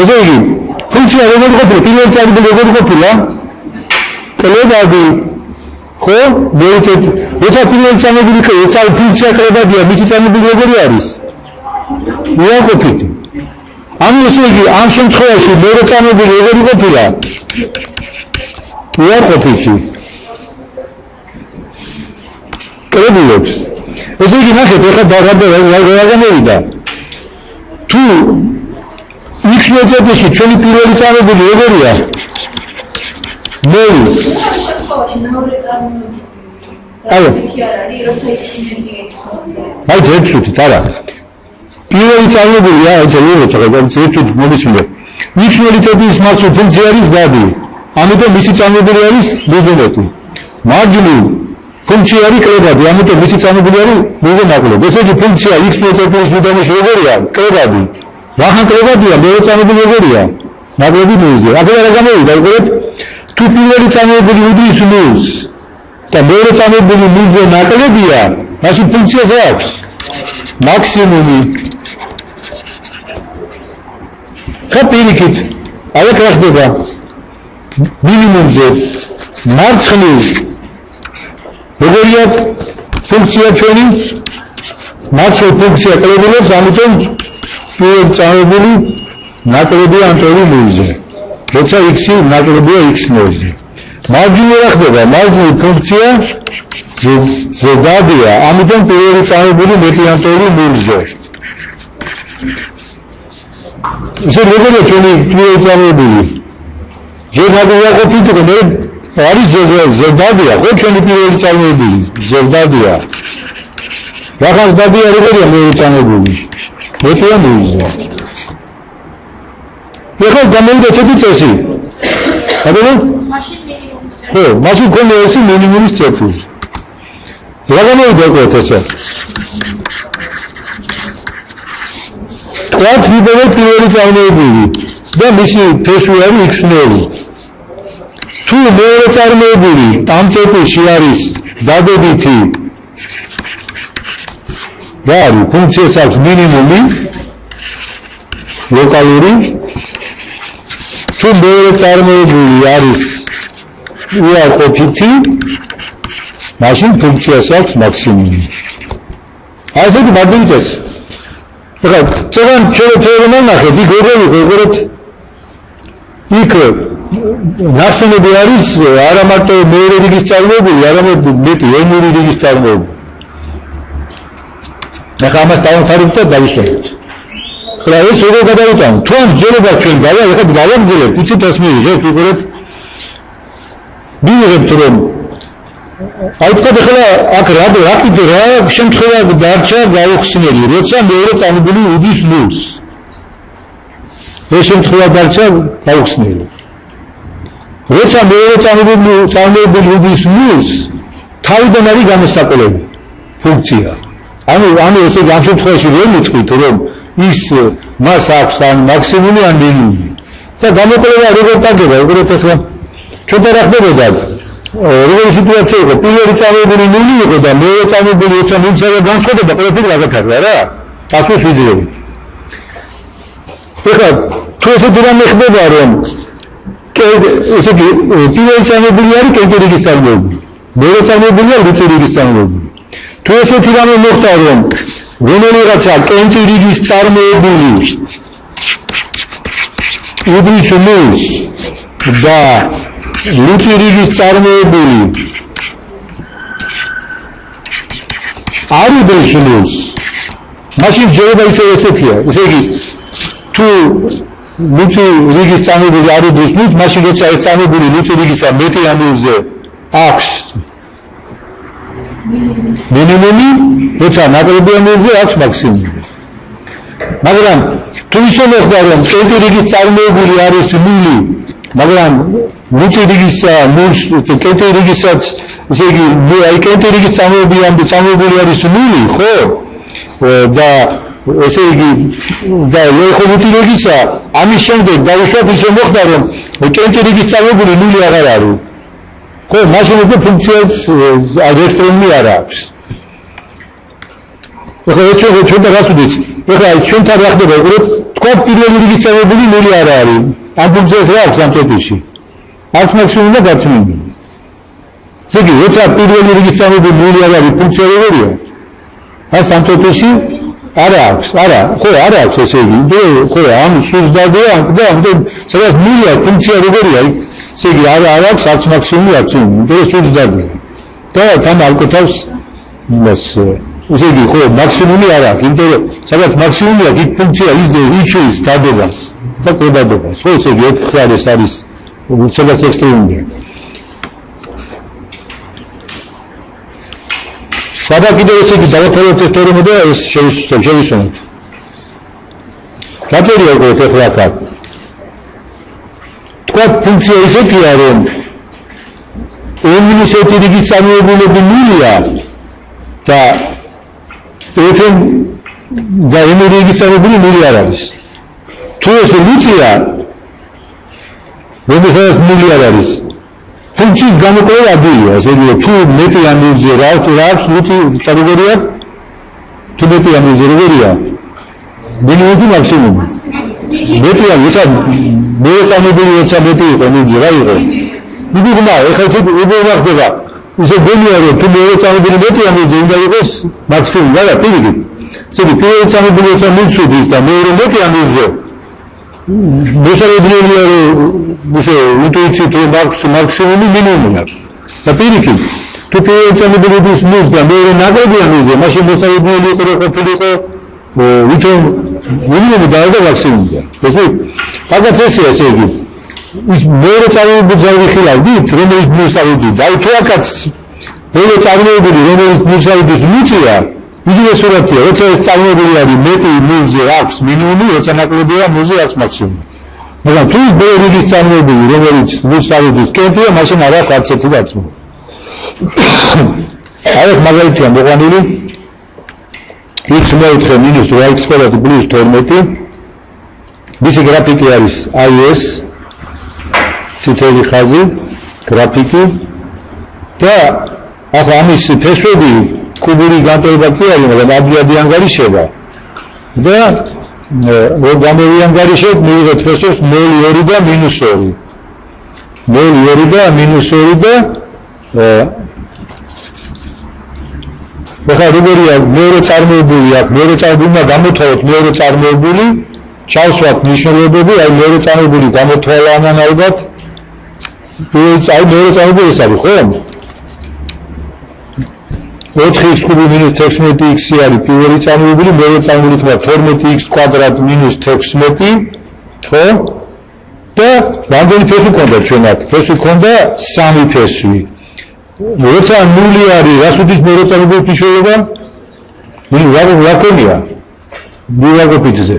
ესე იგი, ფუნქცია როგორ ყოფილა, პირველი წარმოებული როგორ ყოფილა? კლებადი ხო? მეუწეთ, როცა პირველი წარმოებული როცა ფუნქცია კლებადია, მისი წარმოებული როგორი არის? უარყოფითი. ანუ ესე იგი, ამ შემთხვევაში მეორე წარმოებული როგორი ყოფილა? უარყოფითი. კლებულობს. ესე იგი, ნახეთ, ეხლა რა გამოვიდა? თუ x0 წედში ჩვენი პირველი წარმოებული როგორია? ნული. აიო. აი ძეთრით, არა. პირველი წარმოებულია, ესე როცა ძეთრით მომისმინე. x0 წედის მასუ ფუნქცია არის ზადი. ამიტომ მისი წარმოებული არის ნულზე. მარჯვნივ ფუნქცია არის კლებადი, ამიტომ მისი წარმოებული არის ნულზე ნაკლები. ესე იგი ფუნქცია x0 წედის მიდამოში როგორია? კლებადი. რახან კლებადია, მეორე წარმოებული როგორია? ნაკლები ნულზე. აქ რა გამოვიდა, უყურეთ? თუ პირველი წარმოებული უდრის ნულს და მეორე წარმოებული ნულზე ნაკლებია, მაშინ ფუნქციას აქვს მაქსიმუმი. ხა პირიქით, აი აქ რა ხდება? მინიმუმზე მარცხნივ როგორია ფუნქცია ჩვენი? მარცხნივ ფუნქცია კლებულობს, ამიტომ პირველი წარმოებული ნაკლებია ანტური ნულზე. როცა x-ი ნაკლებია x0-ზე. მარჯვნივ რა ხდება? მარჯვნივ ფუნქცია ზედადია, ამიტომ პირველი წარმოებული მეტიანტური ნულზე. ესე როგორია ჩვენი პირველი წარმოებული? ჯერ მაგალითად ყოფილი, მე არის ზედადია, ხო ჩვენი პირველი წარმოებული ზედადია. Რახანს დადია როგორია მეორე წარმოებული? მეტია ნულზე. ეხლა გამოვიდა ცოტა წესი. გადაგო? ხო, მაშინ გქონდა ესე მინიმუმის წესი. რა გამოვიდა ესე? თქვა პირველი წარმოებული და მისი ფესვი არის x0. თუ მეორე წარმოებული ამ წესში არის დადებითი და ფუნქციას აქვს მინიმუმი ლოკალური თუ მეორე წარმოებული არის უარყოფითი მაშინ ფუნქციას აქვს მაქსიმუმი. აი ესეთი მაგდენი წესი. ეხლა წეგან ჩვენ ნახეთ იქ როგორ იქ ნახსენები არის არა მარტო მეორე რიგის წარმოებული, არამედ მეტი n-ური რიგის წარმოებული. ეხლა ამას დავამთავრებთ და დავისვენებთ. ეხლა ეს როგორ გადავიტანოთ? თუ ამ ჯერება ჩვენ გავაგზავნებთ, იცით ეს მივიღებთ, უყურეთ. მივიღებთ რომ აი თქვა ეხლა აქ რა კიდე რა შემთხვევა დარჩა გაუხსნელი, როცა მეორე წარმოებული უდის ნულს. ეს შემთხვევა დარჩა გაუხსნელი. როცა მეორე წარმოებული უდის ნულს, თავიდან არის გამოსაკვლელი ფუნქცია. ანუ ესე ამ შემთხვევაში ვერ მიტყვით რომ ის მას აქვს ან მაქსიმუმი ან მინიმუმი. და გამოკვლევა როგორ ტარდება? უყურეთ ახლა ჩვენ რა ხდებოდა? როგორი სიტუაცია იყო? პირველი წარმოებული ნული იყო და მეორე წარმოებული როცა ნულსა განსხვავდება, ყველაფერი გაგათარდა რა. პასუხს ვიძლებთ. ეხლა თუ ესეთი რამე ხდება რომ ესე იგი პირველი წარმოებული არის კენტი რიგის წარმოებული. მეორე წარმოებული არის ლუცი რიგის წარმოებული. თუ ესეთი რამე მოხდა რომ რომელიღაცა კენტი რიგის წარმოებული უდის ნულს და ლუცი რიგის წარმოებული არ უდის ნულს, მაშინ ჯერება ისევ ესეთია. ესე იგი თუ ლუცი რიგის წარმოებული არ უდის ნულს, მაშინ როცა ეს წარმოებული ლუცი რიგისა მეტი ან ნულზე აქვს მინიმუმი, როცა ნაკლები ან ნულზე აქვს მაქსიმუმი. მაგრამ თუ ისე მოხდა რომ კენტი რიგის წარმოებული არის ნული, მაგრამ ლუცი რიგისა ნულს კენტი რიგისაც ესე იგი აი კენტი რიგის წარმოებული არის ნული, ხო? და ესე იგი და ხო ლუცი რიგისა ამის შემდეგ დავუშვათ ისე მოხდა რომ კენტი რიგის წარმოებული ნული აღარ არის. ხო, მაშინ უკვე ფუნქციას ექსტრემი არ აქვს. ეხლა ეს ჩვენ და რას ვდით? ეხლა ჩვენთან რა ხდება? უყურეთ, თქვა პირველი რიგის წარმოებული ნული არ არის. ამ ფუნქციას რა აქვს ამ წესში? აქვს მაქსიმუმი და გარჩმული. ესე იგი, როცა პირველი რიგის წარმოებული ნული არ არის, ფუნქცია როგორია? ამ წესში არ აქვს, ხო, არ აქვს ესე იგი. ხო, ამ სულს დადია, და სადაც ნულია ფუნქცია როგორია? ესე იგი, არ აქვს არც მაქსიმუმი, არც მინიმუმი, და სულს დადია. და თან ალკოთავს იმას ესე იგი, ხო, მაქსიმუმი არ აქვს, იმიტომ რომ სადაც მაქსიმუმი აქვს, იქ ფუნქცია იწვის დადებას და კვებადობას. ხო, ესე იგი, ოთხი არის სადაც ექსტრემუმია. საბა კიდევ ესე იგი დავათავოთ ეს თორემე და ეს შევისვენოთ. გაწერია უკვე ეხლა აქ. თქვა ფუნქცია ისეთია რომ n-1 რიგის წარმოებულები ნულია და f-ი და n რიგის წარმოებული ნული არ არის. თუ ეს ლუცია რომელსაც ნული არ არის, ფუნქციის გამოკვლევა ადვილია. ესე იგი თუ მეტი ან ნულზე რა აქვს ლუცი წარმოებული აქვს? თუ მეტი ან ნულზე როგორია? მინიმუმი მაქსიმუმი. მეტი ან როცა მეორე წარმოებული როცა მეტი იყო ნულზე რა იყო? მიგუღმა ეხლა ეს როგორ ხდება? ისე გონია რომ თუ მეორე წარმოებული მეტი ან ნულზე უნდა იყოს მაქსიმუმი, რა პირიქით. ესე იგი პირველი წარმოებული როცა ნულს უდის და მეორე მეტი ან ნულზე მოსალებელია რომ ისე ინტუიციით რომ მაქსიმუმი მინიმუმი აქვს. და პირიქით თუ პირველი წარმოებული უდის ნულს და მეორე ნაკლები ან ნულზე, მაშინ მოსალებელი იყო რომ ყოფილიყო ვითომ მინიმუმი და მაქსიმუმი. ეს მაგაც ესეა ესე იგი. ის მეორე წარმოებული ძალები ხილავდით, რომელიც მოსავდით. აი თუ აქაც მეორე წარმოებული, რომელიც მოსავდის ლუწია, იგივე სურათია, როცა ეს წარმოებული არის მეტი ნულზე აქვს მინიმუმი, როცა ნაკლებია ნულზე აქვს მაქსიმუმი. მაგრამ თუ ის მეორე რიგის წარმოებული, რომელიც მოსავდის კენტია, მაშინ არ აქვს არც ერთი დაწმობა. აი ეს მაგალითია მოყვანილი x მეოთხე მინუს 8x კვადრატი პლუს 12 მისი გრაფიკი არის IS ციტელი ხაზი გრაფიკი და ახლა ამის ფესვები კუბური განტოლება კი არის, მაგრამ აბიადი ანგარიშება და რო გამოვიანგარიშებთ მივიღეთ ფესვებს 0,2 და -2 0,2 და -2 და ახლა როგორია მეორე წარმოებული აქვს, მეორე წარმოებულმა გამოთვალოთ მეორე წარმოებული, ჩავსვათ ნიშნულობები, აი მეორე წარმოებული გამოთვალანან ალბათ. აი მეორე წარმოებული ეს არის, ხო? 4x კუბი მინუს 16x არის პირველი წარმოებული, მეორე წარმოებული ხდება 12x კვადრატ მინუს 16, ხო? და რამდენი ფესვი გქონდა ჩვენ აქ? ფესვი გქონდა 3 ფესვი. როცა 0 არის, რას უდრის მეორე წარმოებულის მნიშვნელობა? რა ქონია? მივაგობითზე.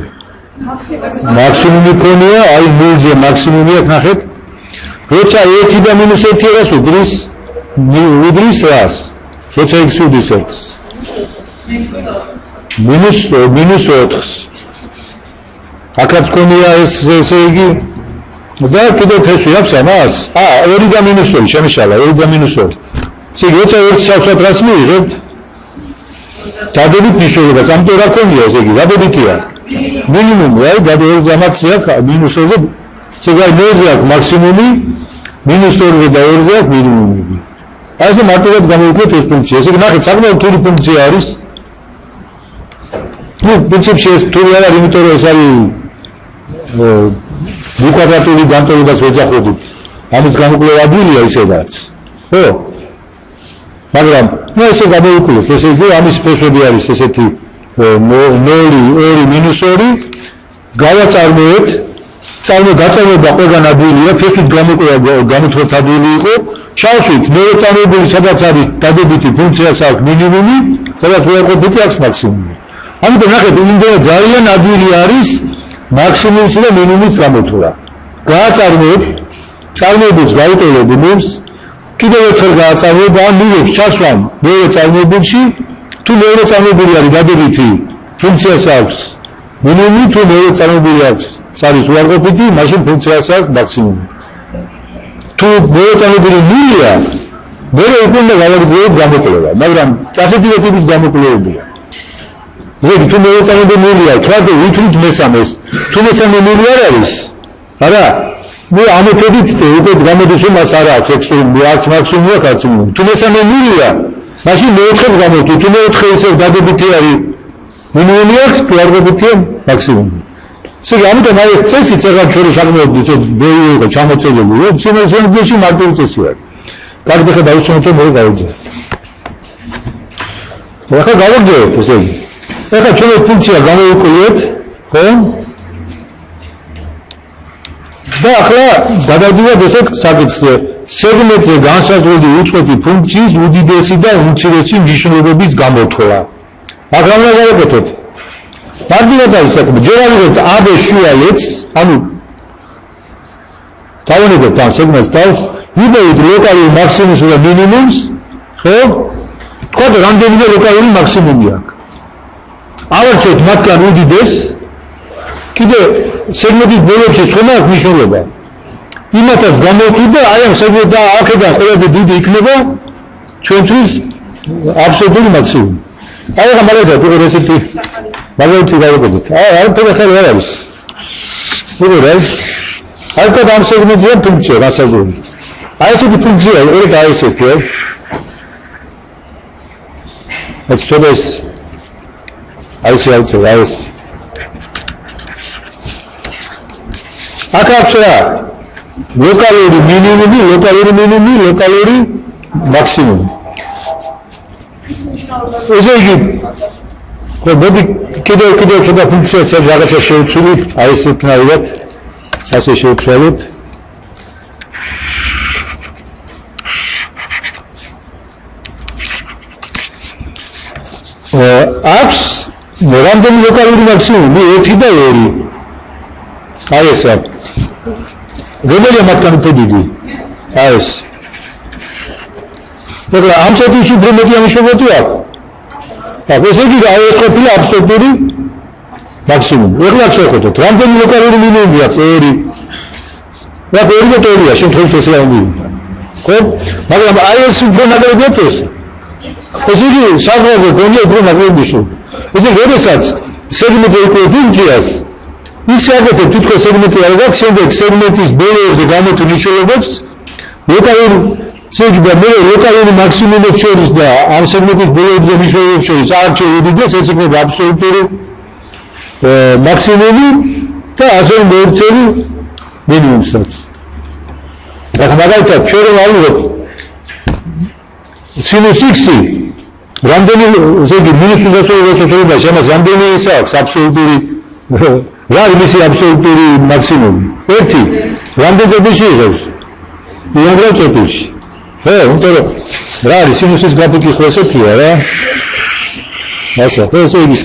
მაქსიმუმი ქონია, აი 0-ზე მაქსიმუმი აქვს, ნახეთ. როცა 1 და -1 რას უდრის? უდრის რას? როცა x უდრის 1-ს. -4-ს. აქაც ქონია ესე იგი და კიდევ ფესვი აქვს ამას? 2 და -2 შემიშალა, 2 და -2. ისე როცა ერთ შავსად რას მივიღებთ? დადებით ნიშნულობას, ამიტომ რა ქონია ესე იგი, დადებითია. მინიმუმი, აი გადაერზე ამაცია -2-ზე, ესე იგი 0-ზე აქვს მაქსიმუმი, -2-ზე და 2-ზე აქვს მინიმუმი. აი ესე მარტივად გამოვიკვეთ ეს ფუნქცია. ესე იგი ნახეთ, საკმაოდ რთული ფუნქცია არის. ნუ პრინციპში ეს რთული არ არის, იმიტომ რომ ეს არის კვადრატული განტოლებას ვეძახობთ. ამის გამოკვლევა ადვილია ისედაც. ხო? მაგრამ ნუ ესე გამოვიკვეთ, ესე იგი ამის ფესვები არის ესეთი 0, 2, -2 გავაწარმოებთ. გაწარმოება ყველგან ადვილია, ფესვის გამოკვლევა გამოთვლაც ადვილი იყო. ჩავშვით მეორე წარმოებული, სადაც არის დადებითი ფუნქციას აქვს მინიმუმი, სადაც უარყოფითი აქვს მაქსიმუმი. ამიტომ ნახეთ, იმდენად ძალიან ადვილი არის მაქსიმუმის და მინიმუმის გამოთვლა. გააწარმოებთ, წარმოებულს გავიტოვებთ ნულს, კიდევ ერთხელ გააწარმოებთ, ან მივიღებთ ჩასვამ მეორე წარმოებულში, თუ მეორე წარმოებული არის დადებითი ფუნქციას აქვს მინიმუმი, თუ მეორე წარმოებული აქვს არის უარყოფითი, მაშინ ფუნქციას აქვს მაქსიმუმი. თუ მეორე წარმოებული ნულია, მეორე უკვე გავაგრძელებთ გამოკვლევა, მაგრამ ასეთი ტიპის გამოკვლევებია. ზოგი თუ მეორე წარმოებული ნულია, თქვა ვითვლით მესამეს, თუ მესამე ნული არ არის, არა? ნუ ამეთოდით უკვე გამოდის რომ მას არ აქვს ექსტრემული, არც მაქსიმუმი აქვს, არც მინიმუმი. თუ მესამე ნულია, მაშინ მეოთხეს გამოვთვლით, თუ მეოთხე ისევ დადებითი არის, მინიმუმი აქვს, თუ არღებითია მაქსიმუმი. ესე იგი, ამიტომ აი ეს წესიც ახლა ჩვენი საკმაოდ ბევრი იყო ჩამოწელებული, რომ სიმეტრიაში მარტივი წესი არის. კარგი, ხა დავუსვამოთ რომ მოი გავიძინოთ. ახლა გავაგზავნოთ, ესე იგი. ახლა ჩვენ ეს ფუნქცია გამოვიკვლიეთ, ხო? და ახლა გადავდივართ ესე საკითხზე. სეგმენტზე განსაზღვრული უწყვეტი ფუნქციის უდიდესი და უმცირესი მნიშვნელობების გამოთვლა. მაგრამ რა გავაკეთოთ? მარტივად არის საქმე. ჯერ ავიღებთ AB შუალედს, ანუ დავანებოთ ამ სეგმენტს თავს, ვიბეით ლოკალურ მაქსიმუმს და მინიმუმს, ხო? თქვა და რამდენიმე ლოკალური მაქსიმუმი აქვს. ავარჩევთ მათგან უდიდეს, კიდე სეგმენტის ბოლოში ხომ აქვს მნიშვნელობა. იმათაც გამოვთვლით და აი ამ სეგმენტ და აქედან ყველაზე დიდი იქნება ჩვენთვის აბსოლუტური მაქსიმუმი. აი ახლა მაგალითად უყურე ესეთი მაგალითი გავაკეთოთ. არაფერი ხარ არ არის. უყურე. აი და ამ სეგმენტზე ფუნქცია გასაგები. აი ესეთი ფუნქცია უყურე და აი ესეთი. ეს თოდეს აი ესე აუწევ აი ეს. აქ აქვს რა? ლოკალური მინიმუმი, ლოკალური მაქსიმუმი. ესე იგი, მოდი კიდევ ცოტა ფუნქციას რაღაცა შევცვლით, აი ესეთნაირად, ასე შევცვალოთ. აქვს რამდენი ლოკალური მაქსიმუმი 1 და 2. აი ეს აქვს. რომელია მათგან უფრო დიდი? აი ეს. მაგრამ ამ წუთში უფრო მეტი ამიშობოთი აქვს. ესე იგი აი ეს ყოფილა აბსოლუტური მაქსიმუმი. ეხლა შევხედოთ, რამდენი ლოკალური მინიმუმი აქვს 2. რა 2 და 2-ია შემთხვევით ეს რა უნდა. ხო? მაგრამ აი ეს უფრო ნაკლები აქვს. ესე იგი საზღვარზე გონია უფრო ნაკლები სულ. ესე იგი როდესაც სეგმენტზე იყო ფუნქციას ის აგეთე თვითონ სეგმენტი არ გაქვს, შემდეგ სეგმენტის ბოლოებზე გამოთვლ ნიშნულობებს ლოკალურ ციგდა მე ლოკალური მაქსიმუმებს შორის და ამ სეგმენტის ბოლოებზე ნიშნულობებს შორის არჩევ უდიდეს, ეს იქნება აბსოლუტური მაქსიმუმი და ასე მოერწევი მინიმუმსაც. ახლა მაგალითად ჩვენ რომ ავიღოთ sinus x რამდენი ზეგი მინუს დასწრებულებას ამას რამდენი ის აქვს აბსოლუტური რა იმისი აბსოლუტური მაქსიმუმი 1 რამდენი ზედში იღებს იაგრა წერტილში ხო იმიტომ რომ რა არის სინუსის გრაფიკი ხო ესეთია რა ასე ხო ესე იგი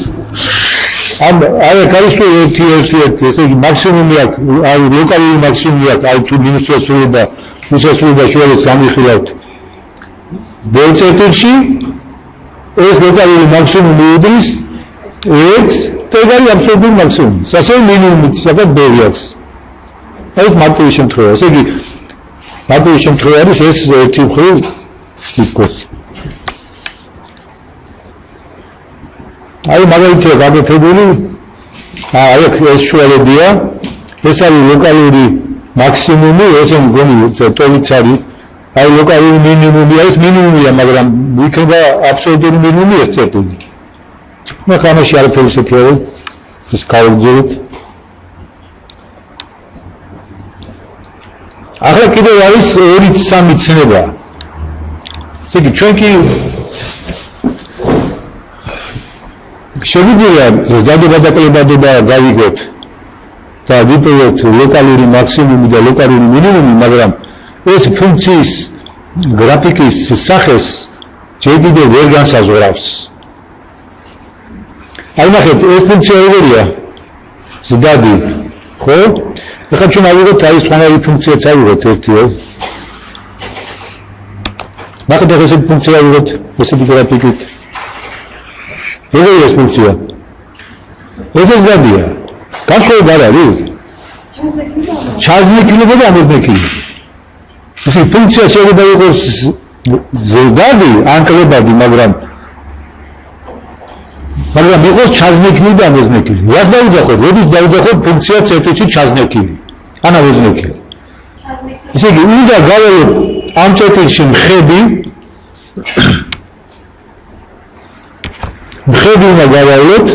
აი კარისო 1 ესე იგი მაქსიმუმი აქვს აი ლოკალური მაქსიმუმი აქვს აი თუ მინუს დასწრება უსასრულობა შორის გამიხილავთ ბოლწერტილში ეს ლოკალური მაქსიმუმი უდრის x ეგარი აბსოლუტური მაქსიმუმი. ასე მინიმუმიც სადაც ბევრი აქვს. ეს მარტივი შემთხვევა. ესე იგი მარტივი შემთხვევა არის ეს ერთი მხრივ იქოს. აი მაგალითია გაკეთებული აი ეს შუალებია. ეს არის ლოკალური მაქსიმუმი, ესე მგონი ტოლიც არის. აი ლოკალური მინიმუმი არის მინიმუმია, მაგრამ იქნება აბსოლუტური მინიმუმი ეს წერტილი. მე ხანაში არაფერი ისეთი არ ის გავუძლებთ. ახლა კიდევ არის 2-3 ცნება. ესე იგი ჩვენ კი შეგვიძლია ზრდადება და კლებადება გავიგოთ და ვიპოვოთ ლოკალური მაქსიმუმი და ლოკალური მინიმუმი, მაგრამ ეს ფუნქციის გრაფიკის სახეს ჯერ კიდევ ვერ განსაზღვრავს. აი ნახეთ, ეს ფუნქცია როგორია? ზდადი, ხო? ეხლა ჩვენ ავიღოთ აი სხვანაირი ფუნქციაც ავიღოთ ერთიო. ნახეთ ახლა ესეთი ფუნქცია ავიღოთ, ესეთი გრაფიკით. როგორია ეს ფუნქცია? ეს ზდადია. განსხვავება არ არის? ჩაზნექილება და ამოზნექილება. ეს ფუნქცია შეიძლება იყოს ზრდადი ან კლებადი, მაგრამ იყოს ჩაზნექილი და ამოზნექილი. რას დავუძახოთ? როდის დავუძახოთ ფუნქცია წერტილში ჩაზნექილი ან ამოზნექილი. ესე იგი, უნდა გავალოთ ამ წერტილში მხედი უნდა გავალოთ,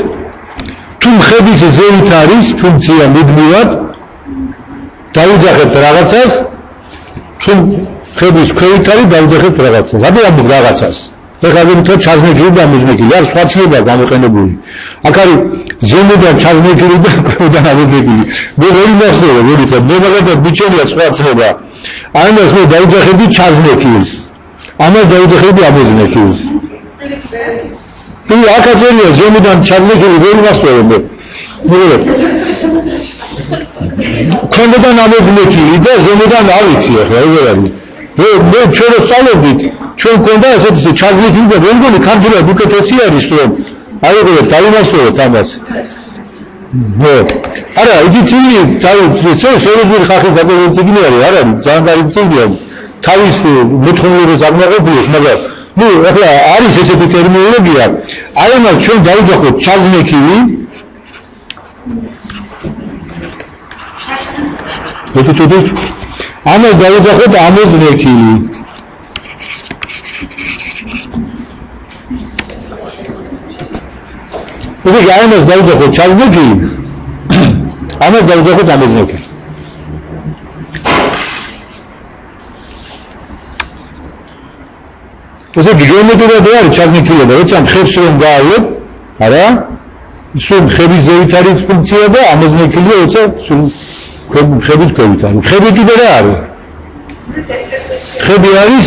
თუ მხედის ზევით არის ფუნქცია მუდმივად, დავუძახებთ რაღაცას, თუ მხედის ქვევით არის დავუძახებთ რაღაცას. რატომ ამბობ რაღაცას? ეხლა ვინმე ჩაზნექილი და ამოზნექილი არ სხვა ცნება გამოყენებული. აქ არის ზემოდან ჩაზნექილი და ქვევიდან ამოზნექილი. მე ვერ მახსოვს, ვერითად მე მაგალითად მიჩვენია სხვა ცნება. ამას მე დავუძახები ჩაზნექილს. ამას დავუძახები ამოზნექილს. თუ აქ აწერია ზემოდან ჩაზნექილი ვერ მახსოვს მე. მოგეთ. ქვემოდან ამოზნექილი და ზემოდან არ ვიცი ახლა როგორ არის. მე ჩვენ ვსწავლობდით ჩვენ გქონდა ესეთი ჩაზნექილი და ვერ მგონი ქართულად უკეთესი არის რომ აი როგორ დავიმახსოვროთ ამას. არა, იცით სერიოზული ხალხის დაწესებული წიგნი არის, არ არის ძალიან კარგი წიგნია. თავის მოთხოვნილებას აღნაყოფილებს, მაგრამ ახლა არის ესეთი ტერმინოლოგია, აი ამას ჩვენ დავუძახოთ ჩაზნექილი. ეთიტუდი ამას დავუძახოთ ამოზნექილი. ესე იგი ამას დავუძახოთ ჩაზნექილი, ამას დავუძახოთ ამოზნექილი. ესე იგი გეომეტრიულად არის ჩაზნექილება, როცა ხებს რომ გაავლებ, არა? სულ ხების ზევით არის ფუნქცია და ამოზნექილია, როცა სულ ხების ქვევით არის. ხები კიდე რა არის? ხები არის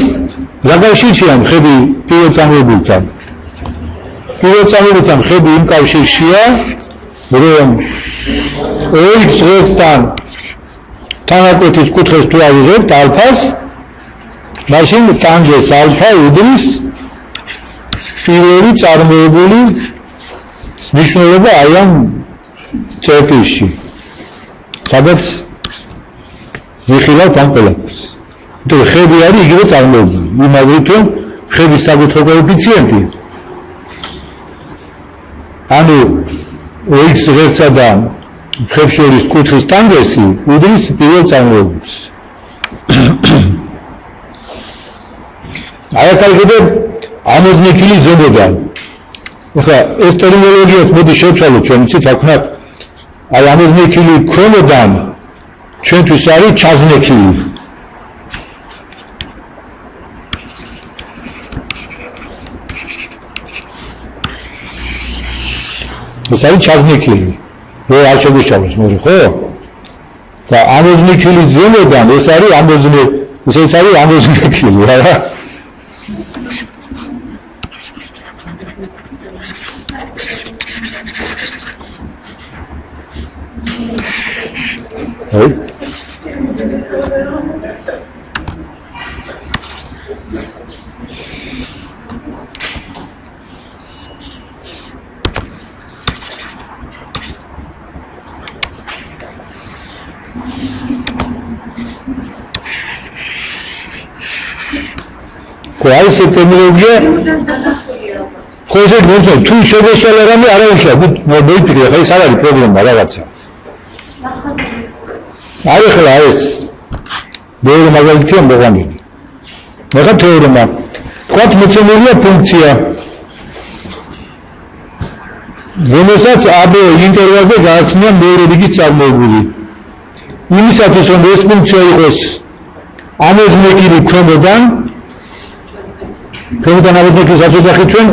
რა გავშიჩიან ხები პირველ წამებულთან. პირველწამებთან ხები იმ კავშირშია, რომ OX ღერძთან თანაკვეთის კუთხეს თუ ავიღებთ ალფას, მაშინ ტანგენს ალფა უდრის პირველი წარმოებული მნიშვნელობა აი ამ წერტილში, სადაც ვიხილავთ ამ ყველაფერს. იმიტომ ხები არის იგივე წარმოებული, იმაზე რომ ხების საკუთრო კოეფიციენტი ანუ OX ღერძსა და ხებს შორის კუთხის ტანგენსი უდრის პირველ წარმოებულს. აი აქ კიდე ამოზნექილი ზემოდან. ახლა ეს ტერმინოლოგიაც მოდი შევცვალოთ ჩვენ იცით აქ ვქნათ აი ამოზნექილი ქვემოდან ჩვენთვის არის ჩაზნექილი. ეს არის ჩაზნექილი. რო არ შეგვიშალოს მე ხო? და ამოზნექილი ზემოდან ეს არის ამოზნექილი, რა. Hey. Qual se terminologia? Cosa non so, tu șede și la rami are ușa, mă băiți că hai să are problema la viața. Ai xlas. Ბევრი მაგალითია მოგანილი. მეხა თეორემა. თქვათ მოწმულია ფუნქცია. რომელსაც AB ინტერვალზე გააჩნია მეორე რიგის წარმოებული. იმისათვის რომ ეს ფუნქცია იყოს ამოზნექილი ქვემოდან ამოზნექილის ასოთახი ჩვენ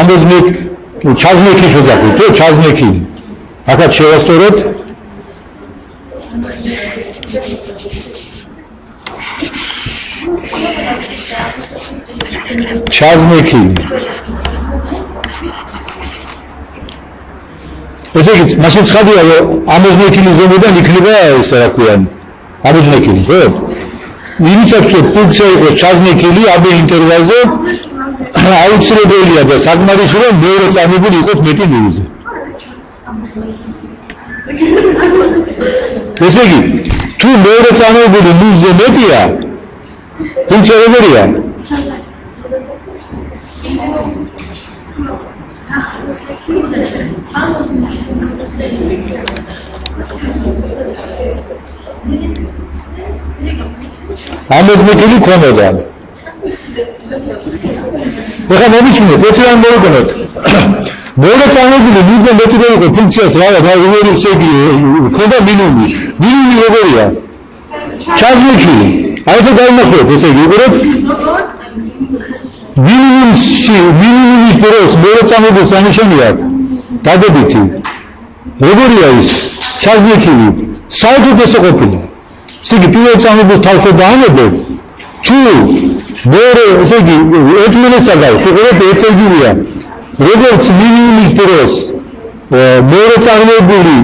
ამოზნექილი ჩაზნექილი შევძახოთ, თუ ჩაზნექილი. აქაც შევასწოროთ. ჩაზნექილი. ესე იგი, მაშინ ცხადია, რომ ამოზნექილი ზემოდან იქნება ესე რა ქვია, ამოზნექილი, ხო? იმისათვის რომ ფუნქცია იყოს ჩაზნექილი AB ინტერვალზე აუცილებელია და საკმარისი რომ მეორე წარმოებული იყოს მეტი ნულზე. ესე იგი, თუ მეორე წარმოებული ნულზე მეტია, ფუნქცია როგორია? ამოზნექილი ქვემოდან. ეხლა მომიჩნიეთ, ერთი რამ მოვიგონოთ. მეორე წარმოებული ნულზე მეტი რო იყო ფუნქციას რა როგორი შეგვიძლია ქონდა მინიმუმი. მინიმუმი როგორია? ჩაზნექილი. აი ესე დაინახოთ, ესე იგი, უყურეთ. მინიმუმის დროს მეორე წარმოებულს ანიშნავია დადებითი. როგორია ის? ჩაზნექილი. საერთოდ ესე ყოფილა. ესე იგი, პირველ წარმოებულს თავს დაანებებ, თუ მეორე, ესე იგი, ერთმანეთსაგან უყურეთ ერთეგივია. როგორც მინიმუმის დროს მეორე წარმოებული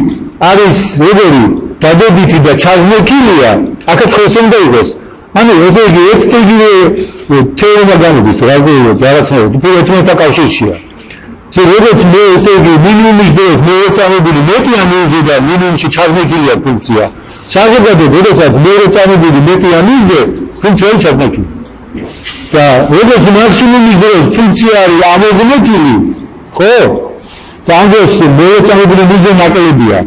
არის როგორი დადებითი და ჩაზნექილია, აქაც ხო ესე უნდა იყოს. ანუ ესე იგი, ერთეგივე თეორემა გამოდის, რაღაცნაირად, უფრო ერთმანეთთან კავშირშია. როგორც მე ესე იგი, მინიმუმის დროს მეორე წარმოებული მეტია ნულზე და მინიმუმში ჩაზნექილია ფუნქცია. საზოგადოებრივ, როდესაც მეორე წარმოებული მეტია ნულზე, ფუნქცია არის ჩაზნექილი. და როგორც მაქსიმუმის დროს ფუნქცია არის ამოზნექილი, ხო? და ამ დროს მეორე წარმოებული ნულზე ნაკლებია.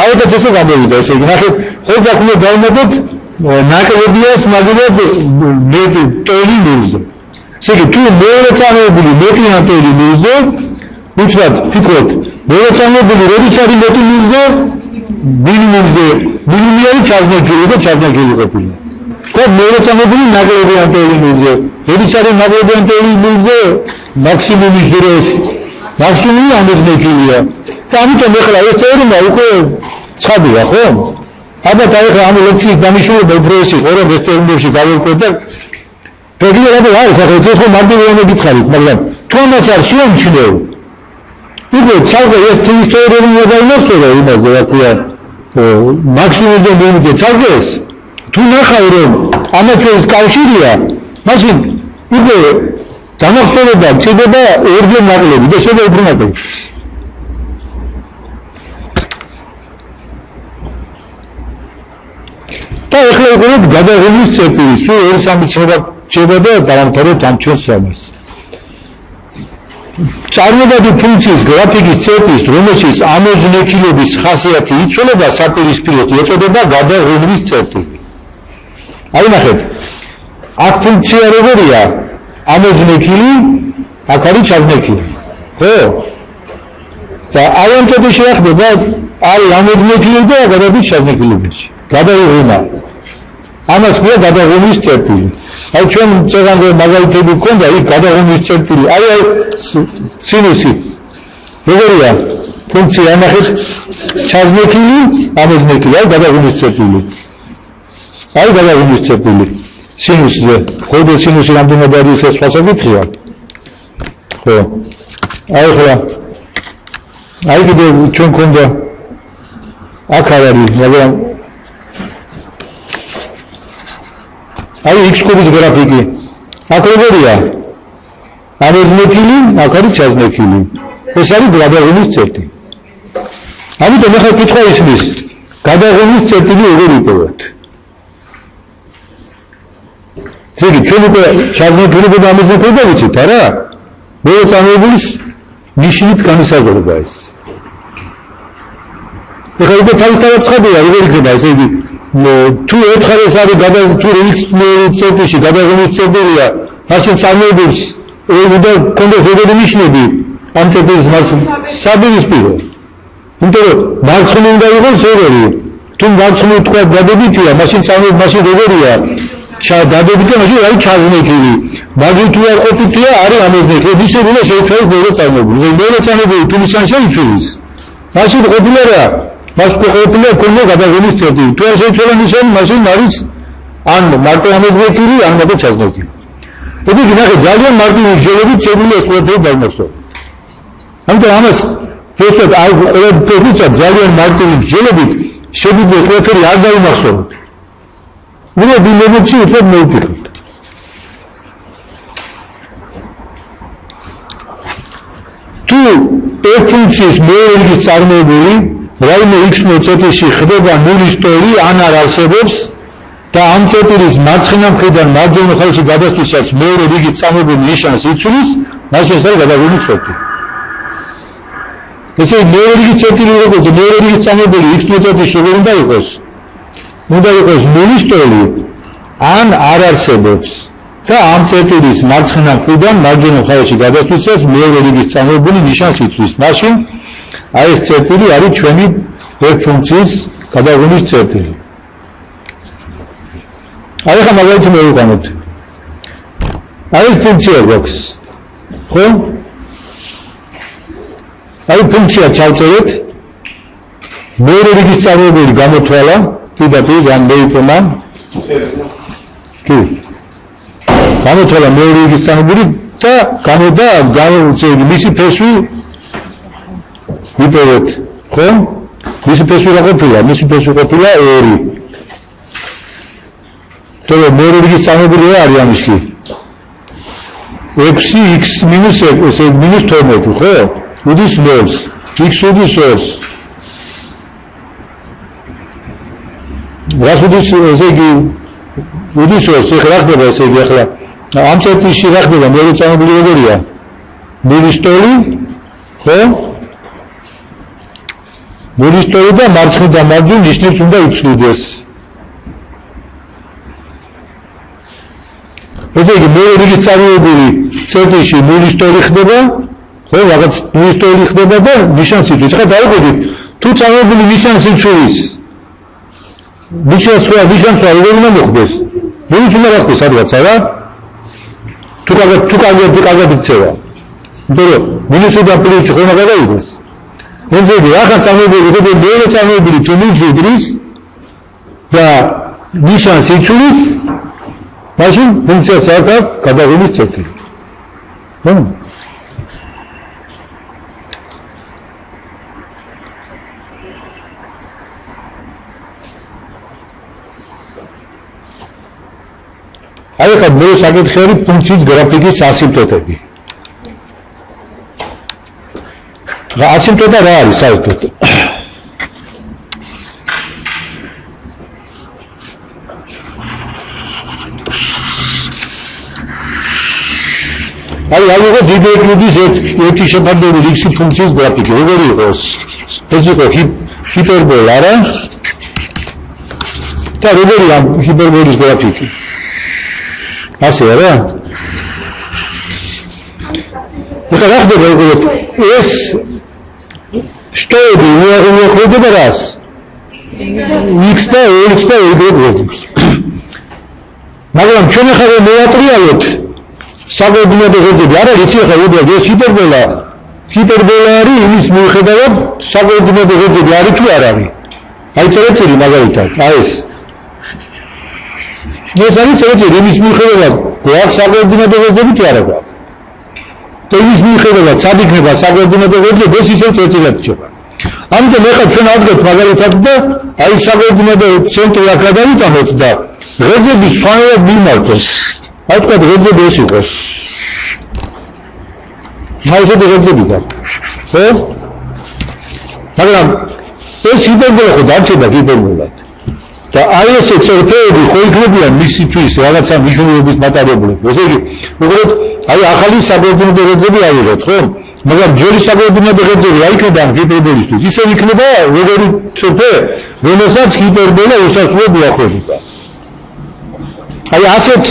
აუდაც ესე გამოვიდა, ესე იგი, ნახეთ, ხო დაქმნა დავუმატოთ ნაკლებიას მაგალითად მეტი ტოლი ნულზე. ესე იგი, თუ მეორე წარმოებული მეტია ტოლი ნულზე, უთხრათ, ფიქრობთ, მეორე წარმოებული როდის არის მეტი ნულზე, მინიმუმზე, მინიმუმი არის ჩაზნექილი და ჩაზნექილი ყოფილა. ხო, მეორე წარმოებული ნაკლებია ტოლი ნულზე. როდის არის ნაკლებია ტოლი ნულზე, მაქსიმუმის დროს, მაქსიმუმი ამოზნექილია. და ამიტომ ეხლა ეს თეორემა უკვე ცხადია, ხო? ალბათ ახლა ამ ლექციის დამიშულება უფრო ეს იყო, რომ რესტორნებში გავერკვეთ და რეგულარულად არის ახლა ეს ხო მარტივია გითხარით, მაგრამ თუ ამას არ შეამჩნევ, უკვე ცალკე ეს ისტორიული მოდელმოსწორე იმაზე, რა ქვია, მაქსიმუმზე მომიწე ცალკე ეს, თუ ნახავ რომ ამაჩვენის კავშირია, მაშინ უკვე დამახსოვრება მჭირდება ორჯერ ნაკლები და შეიძლება უფრო ნაკლები. და ახლა უყურებთ გადაღების წერტილი, სულ 2-3 ცნება რჩება და დავამთავრებთ ამ ჩვენს რამას. წარმოებადი ფუნქციის გრაფიკის წერტის, რომელშიც ამოზნექილობის ხასიათი იცვლება საპირისპიროდ, ეწოდება გადაღების წერტილი. აი ნახეთ, აქ ფუნქცია როგორია? ამოზნექილი, აქ არის ჩაზნექილი. ხო? და აი ამ წერტილში რა ხდება? არის ამოზნექილი და გადადის ჩაზნექილებაში. გადაღება. ამას ქვია გადაღების წერტილი. აი ჩვენ წეგანზე მაგალითები გქონდა, იქ გადაღების წერტილი. აი სინუსი. როგორია? ფუნქცია ნახეთ, ჩაზნექილი, ამოზნექილი, აი გადაღების წერტილი. აი გადაღების წერტილი. სინუსზე. ხოლმე სინუსი რამდენად არის ეს სხვასაკითხია? ხო. აი ახლა აი კიდევ ჩვენ გქონდა აქ არის, მაგრამ აი x კუბის გრაფიკი. აქ როგორია? ამოზნექილი, აქ არის ჩაზნექილი. ეს არის გადაღების წერტილი. ამიტომ ახლა კითხვა ისმის, გადაღების წერტილი როგორ იპოვოთ? ზეგი ჩვენ უკვე ჩაზნექილება და ამოზნექილება ვიცით, არა? მოწამებულის ნიშნით განისაზღვრება ეს. ახლა უკვე თავისთავად ცხადია, როგორ იქნება ესე იგი თუ ერთხელ არის თუ x წერტილში გადაღების წერტილია, მაშინ წარმოებებს და კონდეს როგორი ნიშნები ამ წერტილის საპირისპირო. იმიტომ რომ მარცხნივ უნდა იყოს ზოგიერთი. თუ მარცხნივ თქვა დადებითია, მაშინ წარმოებს მაშინ როგორია? დადებითია, მაშინ არის ჩაზნექილი. მაგრამ თუ არ ყოფილია, არის ამოზნექილი. ნიშნებია შეიცვალოს მეორე წარმოებული. მეორე წარმოებული თუ ნიშან შეიცვალოს, მაშინ ყოფილი რა? მას ყოფილი კონდა გადაღების წერტილი. თუ არ შეიცვალა ნიშანი, მაშინ არის ან მარტო ამოზნექილი, ან მარტო ჩაზნექილი. ესე იგი ნახე ძალიან მარტივი ჯერებით შეგვიძლია ეს ყველაფერი დავმახსოვროთ. ამიტომ ამას ზუსტად აი ყველაფერს ძალიან მარტივი ჯერებით შეგვიძლია ყველაფერი არ დავიმახსოვროთ. უნდა დილებში უცებ მოვიფიქროთ. თუ ეს ფუნქციის მეერგის წარმოებული რაიმე x წერტილში ხდება ნულის ტოლი ან არ არსებობს და ამ წერტილის მარცხენა მხრიდან მარჯვენა მხარეში გადასვლისას მეორე რიგის წარმოებული ნიშანს იცვლის, მაშინ ეს არის გადაღების წერტილი. ესე იგი მეორე რიგის წერტილი როგორც მეორე რიგის წარმოებული x წერტილში როგორ უნდა იყოს? უნდა იყოს ნულის ტოლი ან არ არსებობს და ამ წერტილის მარცხენა მხრიდან მარჯვენა მხარეში გადასვლისას მეორე რიგის წარმოებული ნიშანს იცვლის, მაშინ აი ეს წერტილი არის ჩვენი ეს ფუნქციის გადაღების წერტილი. აი ახლა მაგალითი მოვიყვანოთ. აი ეს ფუნქცია გვაქვს. ხო? აი ფუნქცია ჩავწერეთ. მეორე რიგის წარმოებული გამოთვალა, კიდევ ან მეიფონა. კი. გამოთვალა მეორე რიგის წარმოებული და მისი ფესვი ვიპოვეთ, ხო? მისი ფესვი რა ყოფილა? მისი ფესვი ყოფილა 2. თორე მეორე რიგის წარმოებული რა არის ამისი? 6x - 12, ხო? უდის 0-ს. x უდის 2-ს. რას უდის ესე იგი უდის 2-ს, ეხლა რა ხდება ესე იგი ახლა? ამ წერტილში რა ხდება? მეორე წარმოებული როგორია? ნულის ტოლი, ხო? ნულის ტოლი და მარცხნიდან მარჯვნივ ნიშნებს უნდა იცვლიდეს. ესე იგი მეორე რიგის წარმოებული წერტილში ნულის ტოლი ხდება, ხო, რაღაც ნულის ტოლი ხდება და ნიშანს იცვლის. ახლა დავუკვირდით, თუ წარმოებული ნიშანს იცვლის, ნიშანს როგორ უნდა მოხდეს? ნულის უნდა რა ხდეს სადღაც, არა? თუ კარგად იქცევა. იმიტომ რომ მინუსიდან პლუსში ხომ არ გადაიდეს. Înțelegi, dacă ți-am vorbit, că de două ți-am vorbit, tu nu-ți udris, და ნიშანს იცვლის, მაშინ ფუნქციას აქვს გადაღების წერტილი. აი ხა მე საკითხი ფუნქციის გრაფიკის ასიმპტოტები. ასიმპტოტა რა არის საერთოდ? აი აგიღო დიდეკლუდის ერთი შეფარდებული x ფუნქციის გრაფიკი. როგორი იყოს? ეს იყო ჰიპერბოლა რა? და როგორია ჰიპერბოლის გრაფიკი? ასე არა? ეხლა რა ხდება უყურეთ? ეს შტოები უახლოვდება რას? x და y და y გვერდებს. მაგრამ ჩვენ ახლა მოვატრიალოთ საერთოდ ღერძები არა იცი ახლა უბრალოდ ეს ჰიპერბოლა არის იმის მიუხედავად საერთოდ ღერძები არის თუ არ არის? აი წერეთილი მაგალითად, აი ეს ეს არის წერეთილი იმის მიუხედავად გვაქვს საერთოდ ღერძები თუ არა გვაქვს? და იმის მიუხედავად სად იქნება საერთოდ ღერძები ეს ისევ წერეთილად რჩება. ამიტომ ეხლა ჩვენ ავდგეთ მაგალითად და აი საერთოდ ცენტრი აქ გადავიტანოთ და ღერძები სხვანაირად მიმართოს. აი თქვა ღერძები ეს იყოს. აი ესე ღერძები გაქვს. ხო? მაგრამ ეს ჰიპერბოლა ხო დარჩება ჰიპერბოლად. და აი ესე წერტილები ხო იქნებიან მისისთვის რაღაცა მნიშვნელობის მატარებლები. ესე იგი, უყურეთ, აი ახალი საბერძნო ღერძები ავიღოთ, ხო? მაგრამ ჯერი საბერძნო ღერძები რა იქნება ჰიპერბოლისთვის? ისე იქნება როგორი წერტილი, რომელსაც ჰიპერბოლა უსასრულოდ უახლოვდება. აი ასეთ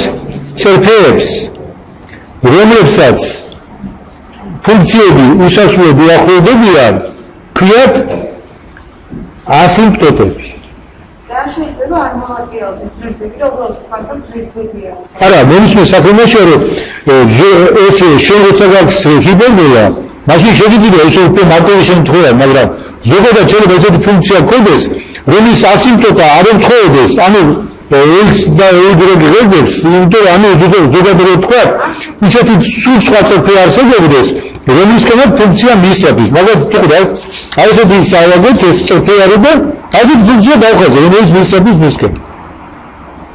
წერტილებს, რომლებსაც ფუნქციები უსასრულოდ უახლოვდებიან, ქვიათ ასიმპტოტები. და შეიძლება არ მოვატრიალოთ ეს ღერძები, რომ უბრალოდ ვთქვათ, რომ ღერძებია. არა, მომისმენს საქმეში, რომ ეს შენ როცა გაქვს ჰიპერბოლა, მაშინ შეიძლება ეს უფრო მარტივი შემთხვევაა, მაგრამ ზოგადად შეიძლება ესეთი ფუნქცია გქონდეს, რომლის ასიმპტოტა არ ემთხოვდეს, ანუ x და y ღერძებს, იმიტომ ანუ ზოგადად ვთქვა, ისეთი სულ სხვა წერტილი არსებობდეს, რომლისკენაც ფუნქცია მისწრაფის, მაგრამ თქვა, აი ესეთი სავაგოთ ეს წერტილი არის და აი ეს ფუნქცია დავხაზე, რომელიც მისწრაფის მისკენ.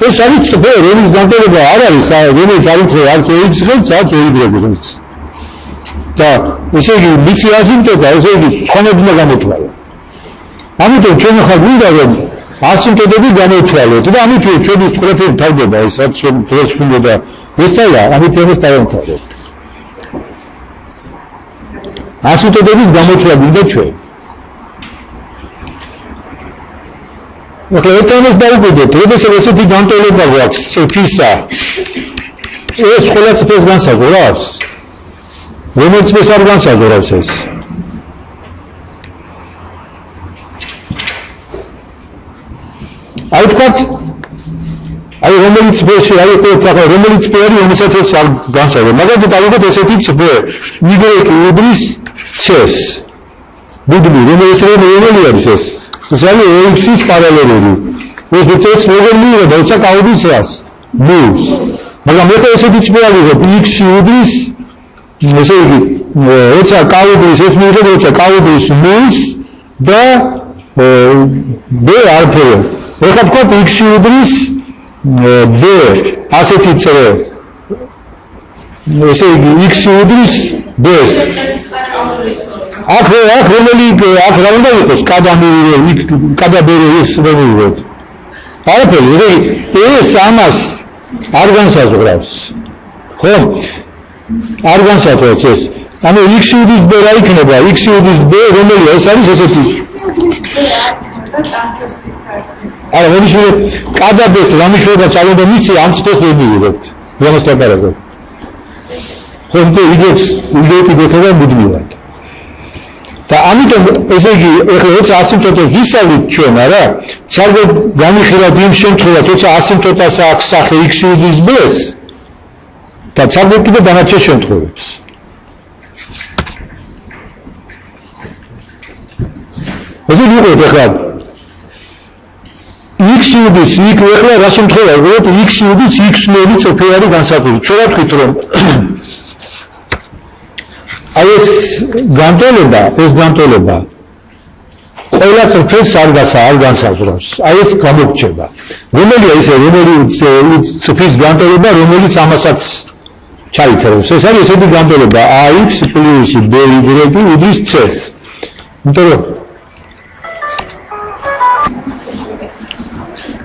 ეს არის წერტილი, რომლის განტოლება არ არის, რომელიც არ უთხრა არც x ღერძს, არც y ღერძს. და ესე იგი, მისი ასიმპტოტა, ესე იგი, სხვანაირად უნდა გამოთვალო. ამიტომ ჩვენ ახლა გვინდა რომ ასიმპტოტები განვითვალოთ და ამით ჩვენი ყველაფერი თავდება ეს რაც ჩვენ დღეს გვინდა ესაა ამით ამას დავამთავრებთ. ასიმპტოტების გამოთვლა გვინდა ჩვენ. ახლა ერთმანეთს დავუკვირდეთ, როდესაც ესეთი განტოლება გვაქვს წრფისა, ეს ყველა წრფეს განსაზღვრავს, რომელიც წრფეს არ განსაზღვრავს ეს. აი თქვათ, აი რომელიც წრფეში, აი თქვათ, რომელიც წრფე რომელსაც ეს არ განსაზღვრავს. მაგალითად დავუკვირდეთ ესეთი წრფე, Y უდრის C-ს. ბუდმი, რომელიც რომელი არის ეს? ეს არის x-ის პარალელური. ეს როგორ მიიღება, როცა კაუდის რას? ნულს. მაგრამ ეხლა ესეთი წრფე ავიღოთ, x უდრის, ესე იგი, როცა კაუდის ეს მიიღება, როცა კაუდის ნულს და b არაფერი. ეხლა თქვა x უდრის b ასეთი წრე. ესე იგი x უდრის b-ს. აქ რომელი აქ რა უნდა იყოს? კადაბერი x რეგულირებთ. არაფერი, ესე იგი ეს ამას არ განსაზღვრავს. ხო? არ განსაზღვრავს ეს. ანუ x უდრის b რა იქნება? x უდრის b რომელია? ეს არის ესეთი. არა, მომიშლე კადაბეს რამიშლებას არ უნდა მისცე ამ წუთას ვერ მივიღებთ. რამას დაბარებთ. ხომ და იგებს გექება მუდმივად. და ამიტომ ესე იგი ეხლა როცა ასიმპტოტებს ვისწავლით ჩვენ არა, საერთოდ განიხილავთ იმ შემთხვევაში, როცა ასიმპტოტას აქვს სახე x უდრის b-ს და საერთოდ კიდე დანარჩენ შემთხვევებს. ესე იგი ეხლა x-ი უდის იქ ახლა რა შემთხვევაა უბრალოდ x-ი უდის x-ნელი წრფიანი განსაზღვრებით ჩვენ ვთქვით რომ აი ეს განტოლება ყველა წრფენს არ განსაზღვრავს აი ეს გამოგრჩება რომელია ისე რომელი წრფის განტოლება რომელიც ამასაც ჩაითრევს ეს არის ესეთი განტოლება ax plus by უდის c-ს იმიტომ რომ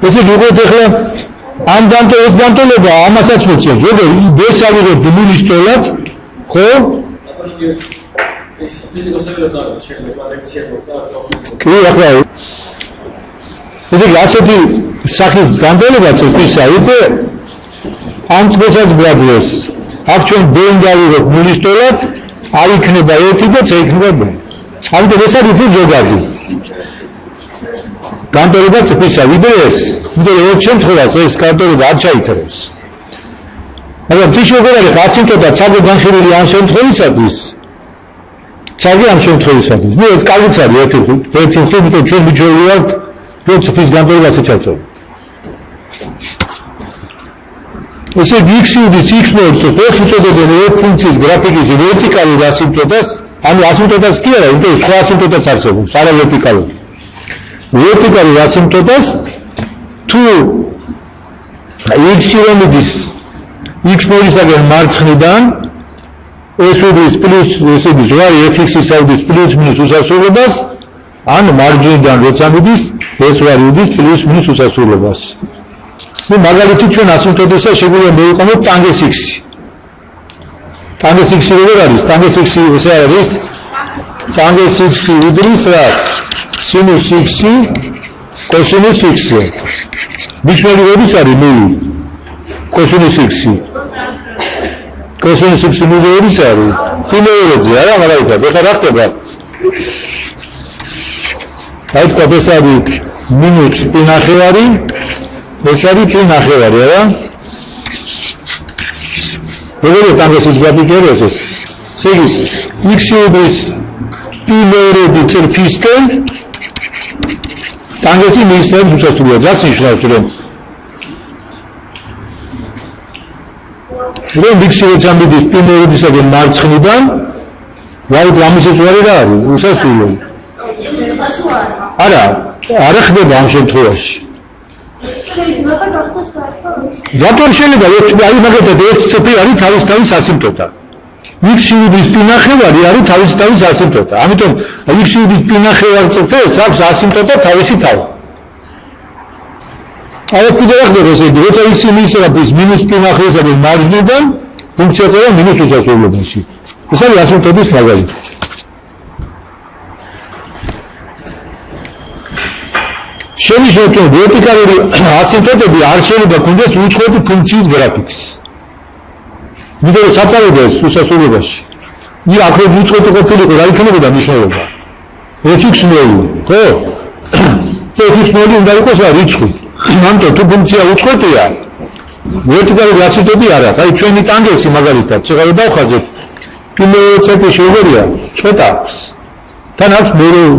ესე გიგოთ ახლა ამ განტოლება ამასაც მოწევს ზოგადად b-ს ავიღებთ ნულის ტოლად ხო კი ახლა ესე ასეთი სახის განტოლება წრფისა უკვე ამ წრფსაც გვაძლევს აქ ჩვენ b-ს დავიღებთ ნულის ტოლად არ იქნება 1 და c იქნება b ამიტომ ეს არის ზოგადი განტოლება წრფისა ვიდრე ეს იმიტომ რომ ერთ შემთხვევაში ეს განტოლება არ ჩაითრევს მაგრამ თუ შეგერალი ასიმპტოტა ცალკე განხილული ამ შემთხვევისათვის ნუ ეს კალიც არის ერთი მხრივ იმიტომ ჩვენ მიჩვეული ვართ რომ წრფის განტოლებაც ჩავწევთ ესე x-ი უდის x-ნოებს ეს უწოდებენ ერთ ფუნქციის გრაფიკის ვერტიკალურ ასიმპტოტას ანუ ასიმპტოტას კი არა იმიტომ სხვა ასიმპტოტაც არსებობს არა ვერტიკალური ვერტიკალურ ასიმპტოტას თუ x-ი რომ მიდის x-ნოლისაგან მარცხნიდან ეს უდის პლუს ესე იგი ზღვარი fx-ისა უდის პლუს მინუს უსასრულობას ან მარჯვნიდან როცა მიდის ეს ზღვარი უდის პლუს მინუს უსასრულობას ნუ მაგალითად ჩვენ ასიმპტოტისა შეგვიძლია მოვიყენოთ ტანგენს x-ი ტანგენს x-ი როგორ არის ტანგენს x-ი ესე არის ტანგენს x-ი უდრის რას სინუს x-ი კოსინუს x-ი მნიშვნელი როდის არის 0 კოსინუს x-ი კოსინუს x-ი როდის არის პირველზე არა მაგალითად ეხლა რა ხდება აი თქვა ეს არის მინუს π ნახევარი ეს არის π ნახევარი არა როგორია ტანგენს x გაბიგერეს ესე იგი x-ი უდრის π მეორედი წრფისკენ ტანგენსი მისცემს უსასრულობას რაც ნიშნავს რომ x-ი როცა მიდის π მეორედისაგან მარცხნიდან ვაი ამისი ზღვარი რა არის უსასრულო არა ხდება ამ შემთხვევაში რატომ შეიძლება აი მაგალითად ეს წრფი არის თავის ასიმპტოტა x-ი უდის π ნახევარი არის თავის ასიმპტოტა ამიტომ x-ი უდის π ნახევარი წრფეს აქვს ასიმპტოტა თავისი თავი აი კიდე რა ხდება ესე იგი როცა x-ი მისწრაფის მინუს π ნახევარისაგან მარჯვნიდან ფუნქცია წერა მინუს უსასრულობაში ეს არის ასიმპტოტის მაგალითი შენიშნოთ რომ ვერტიკალური ასიმპტოტები არ შეიძლება კონდეს უწყვეტი ფუნქციის გრაფიკს იმიტომ რომ საწავლოს უსასრულობაში იქ აქ უწყვეტი ყოფილიყო რა იქნებოდა მნიშვნელობა fx-0 ხო fx-0 უნდა იყოს რიცხვი ამიტომ თუ ფუნქცია უწყვეტია ვერტიკალური ასიმპტოტი არ აქვს აი ჩვენი ტანგენსი მაგალითად შეღავ დავხაზეთ პირველ წეთში როგორია წვეტა აქვს თან აქვს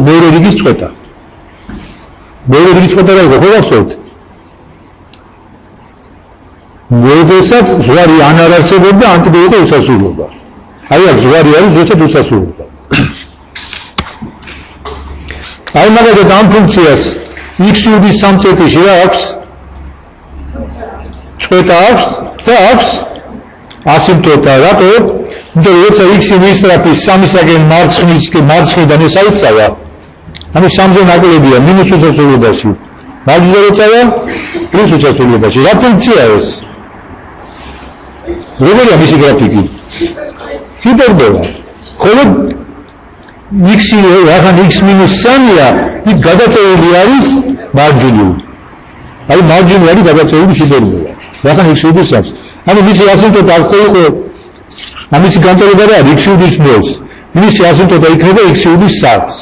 მეორე რიგის წვეტა მეორე რიგის წვეტა რა იყო გავახსოვთ მოდესაც ზღვარი ან არ არსებობდა ან კიდე იყო უსასრულობა აი აქ ზღვარი არის როდესაც უსასრულობა აი მაგალითად ამ ფუნქციას x-ი უდის 3 წეთში რა აქვს წვეტა აქვს და აქვს ასიმპტოტა რატო იმიტომ რომ როცა x-ი მისწრაფის 3-ისაგან მარცხნიდან ეს აიწავა ანუ 3-ზე ნაკლებია მინუს უსასრულობაში მარჯვნიდან ეწავა პლუს უსასრულობაში რა ფუნქცია ეს როგორია მისი გრაფიკი ჰიპერბოლა ხოლო x-ი რახან x-3-ია ის გადაწეული არის მარჯვნივ აი მარჯვნივ არის გადაწეული ჰიპერბოლა რახან x-ი უდის 3 ანუ მისი ასიმპტოტა არ იყო ამისი განტოლება რა არის x-ი უდის 0-ს მისი ასიმპტოტა იქნება x-ი უდის 3-ს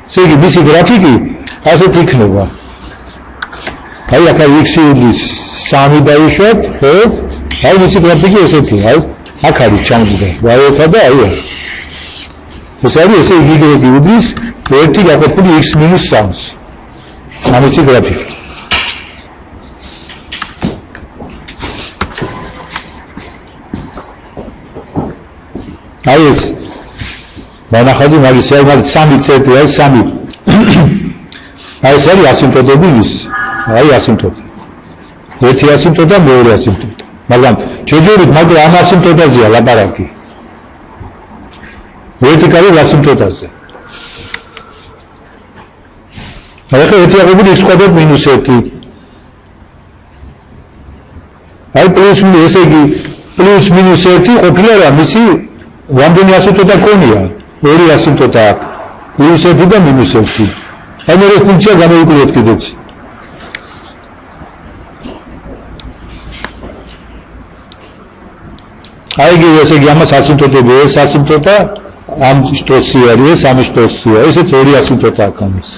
ესე იგი მისი გრაფიკი ასეთ იქნება აი აქ x-ი უდის 3 დავუშვათ ხო აი მისი გრაფიკი ესეთია აი აქ არის ჩამდგა ვაიოთა და აი ეს არის ესე იგი y უდის 1 გაყოფილი x-3-ს ამისი გრაფიკი აი ეს მანახაზი მაგის არის 3 წეთი, აი 3. აი ეს არის ასიმპტოტები ის. აი ასიმპტოტი. ერთი ასიმპტოტა, მეორე ასიმპტოტა. მაგრამ შეჯერით მაგრამ ამ ასიმპტოტაზეა ლაპარაკი. ვერტიკალურ ასიმპტოტაზე. ახლა ერთი აღებული x კვადრატ მინუს 1. აი პლუს მინუს ესე იგი პლუს მინუს 1 ყოფილა რა მისი რამდენი ასიმპტოტა ქონია? ორი ასიმპტოტა აქვს. პლუს 1 და მინუს 1. აი მე ეს ფუნქცია გამოვიკვიროთ კიდეც. აი ესე იგი ამას ასიმპტოტები ეს ასიმპტოტა ამ შტოსი არის ეს ამ შტოსია ესეც ორი ასიმპტოტა აქვს ამის.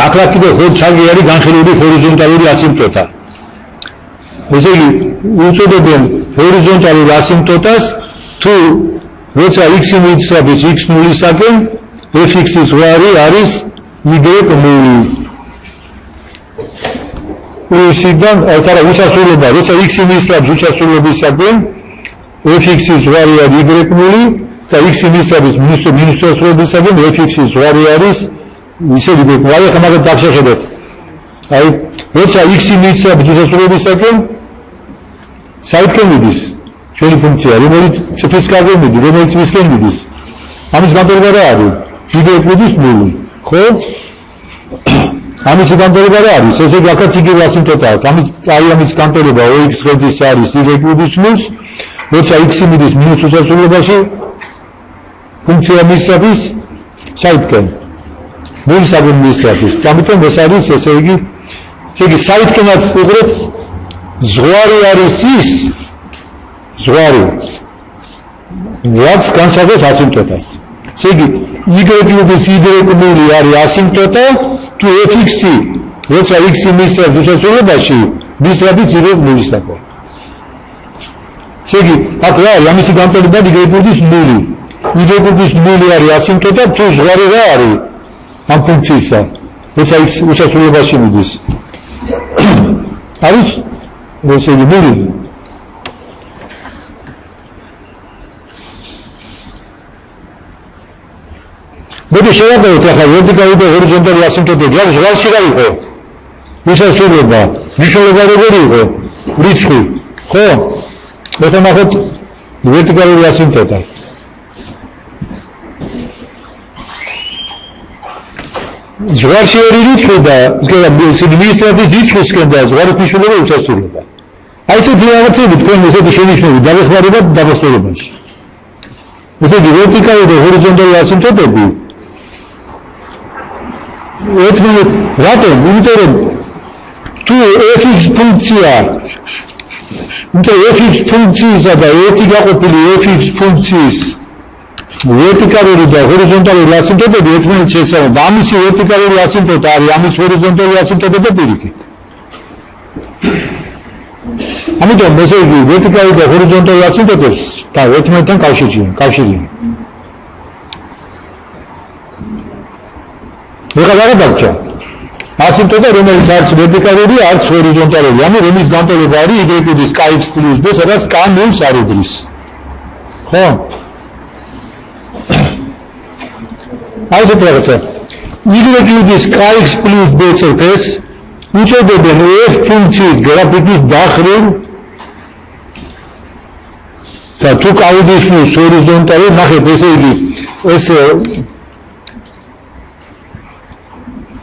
ახლა კიდევ ხუთი არის განხილული ჰორიზონტალური ასიმპტოტა. ესე იგი უწოდებენ ჰორიზონტალურ ასიმპტოტას თუ როცა x მიცრაბის x ნულისაკენ fx-ის ზღვარი არის y ნული. უსიდან არა უსასრულობა როცა x მიცრაბს უსასრულობისაკენ fx-ის ზღვარი არის y ნული და x მიცრაბის მინუსასრულობისაკენ fx-ის ზღვარი არის ისე y. აი ახლა მაგათ დაგშეხედოთ. აი როცა x მიცრაბს უსასრულობისაკენ საერთოდ მიდის ჩვენი ფუნქცია, რომელიც ციფრის კარგად მიდის, რომელიც მისკენ მიდის. ამის განტოლება რა არის? y მიდის 0. ხო? ამის განტოლება რა არის? ესე იგი აქაც იგივე ასიმპტოტა აქვს. ამის განტოლება OX ღერძის არის y მიდის 0, როცა x მიდის მინუს უსასრულობაში ფუნქცია მისწრაფის საერთოდ ნულისაგან მისწრაფის. ამიტომ ეს არის ესე იგი საერთოდაც უღრეთ ზღვარი არის ის ზღვარი რაც განსაზღვრავს ასიმპტოტას. ესე იგი y-ის y-ნული არის ასიმპტოტა თუ fx-ი როცა x-ი მისწრაფს უსასრულობაში მისწრაფის y-ნულისაკენ. ესე იგი აქ რა არის ამისი განტოლება y-ის 0. y-ის 0 არის ასიმპტოტა თუ ზღვარი რა არის ამ ფუნქციისა როცა x უსასრულობაში მიდის. არის ესე იგი 0. მოდი შევაგებოთ ახლა ვერტიკალური და ჰორიზონტალური ასიმპტოტები. აქვს ზღვარში რა იყო? უსასრულობა. მნიშვნელობა როგორი იყო? რიცხვი. ხო? მოდი ნახოთ ვერტიკალური ასიმპტოტა. ზღვარში ორი რიცხვი და მინისტრატის რიცხვისკენ და ზღვარის მნიშვნელობა უსასრულობა. აი ესეთი რაღაცები თქვენ ესეთი შენიშვნები დავეხმარებათ დაბასტურებაში. ესე იგი ვერტიკალური და ჰორიზონტალური ასიმპტოტები ერთმანეთს რატომ? იმიტომ რომ თუ fx ფუნქცია fx ფუნქციისა და ერთი გაყოფილი fx ფუნქციის ვერტიკალური და ჰორიზონტალური ასიმპტოტები ერთმანეთს შეესაბამება. ამისი ვერტიკალური ასიმპტოტა არის ამის ჰორიზონტალური ასიმპტოტა და პირიქით. ამიტომ ესე იგი ვერტიკალური და ჰორიზონტალური ასიმპტოტებს და ერთმანეთთან კავშირია. ეხლა რა დაგჭა? ასიმპტოტა რომელიც არც ვერტიკალური, არც ჰორიზონტალური, ანუ რომლის განტოლება არის y-ის kx + b, სადაც k ნულს არ უდრის. ხო? აი ეს რაღაცა. y-ის kx + b წერტეს უწოდებენ f ფუნქციის გრაფიკის დახრილ და თუ კაუდიშნოს ჰორიზონტალი, ნახეთ ესე იგი ეს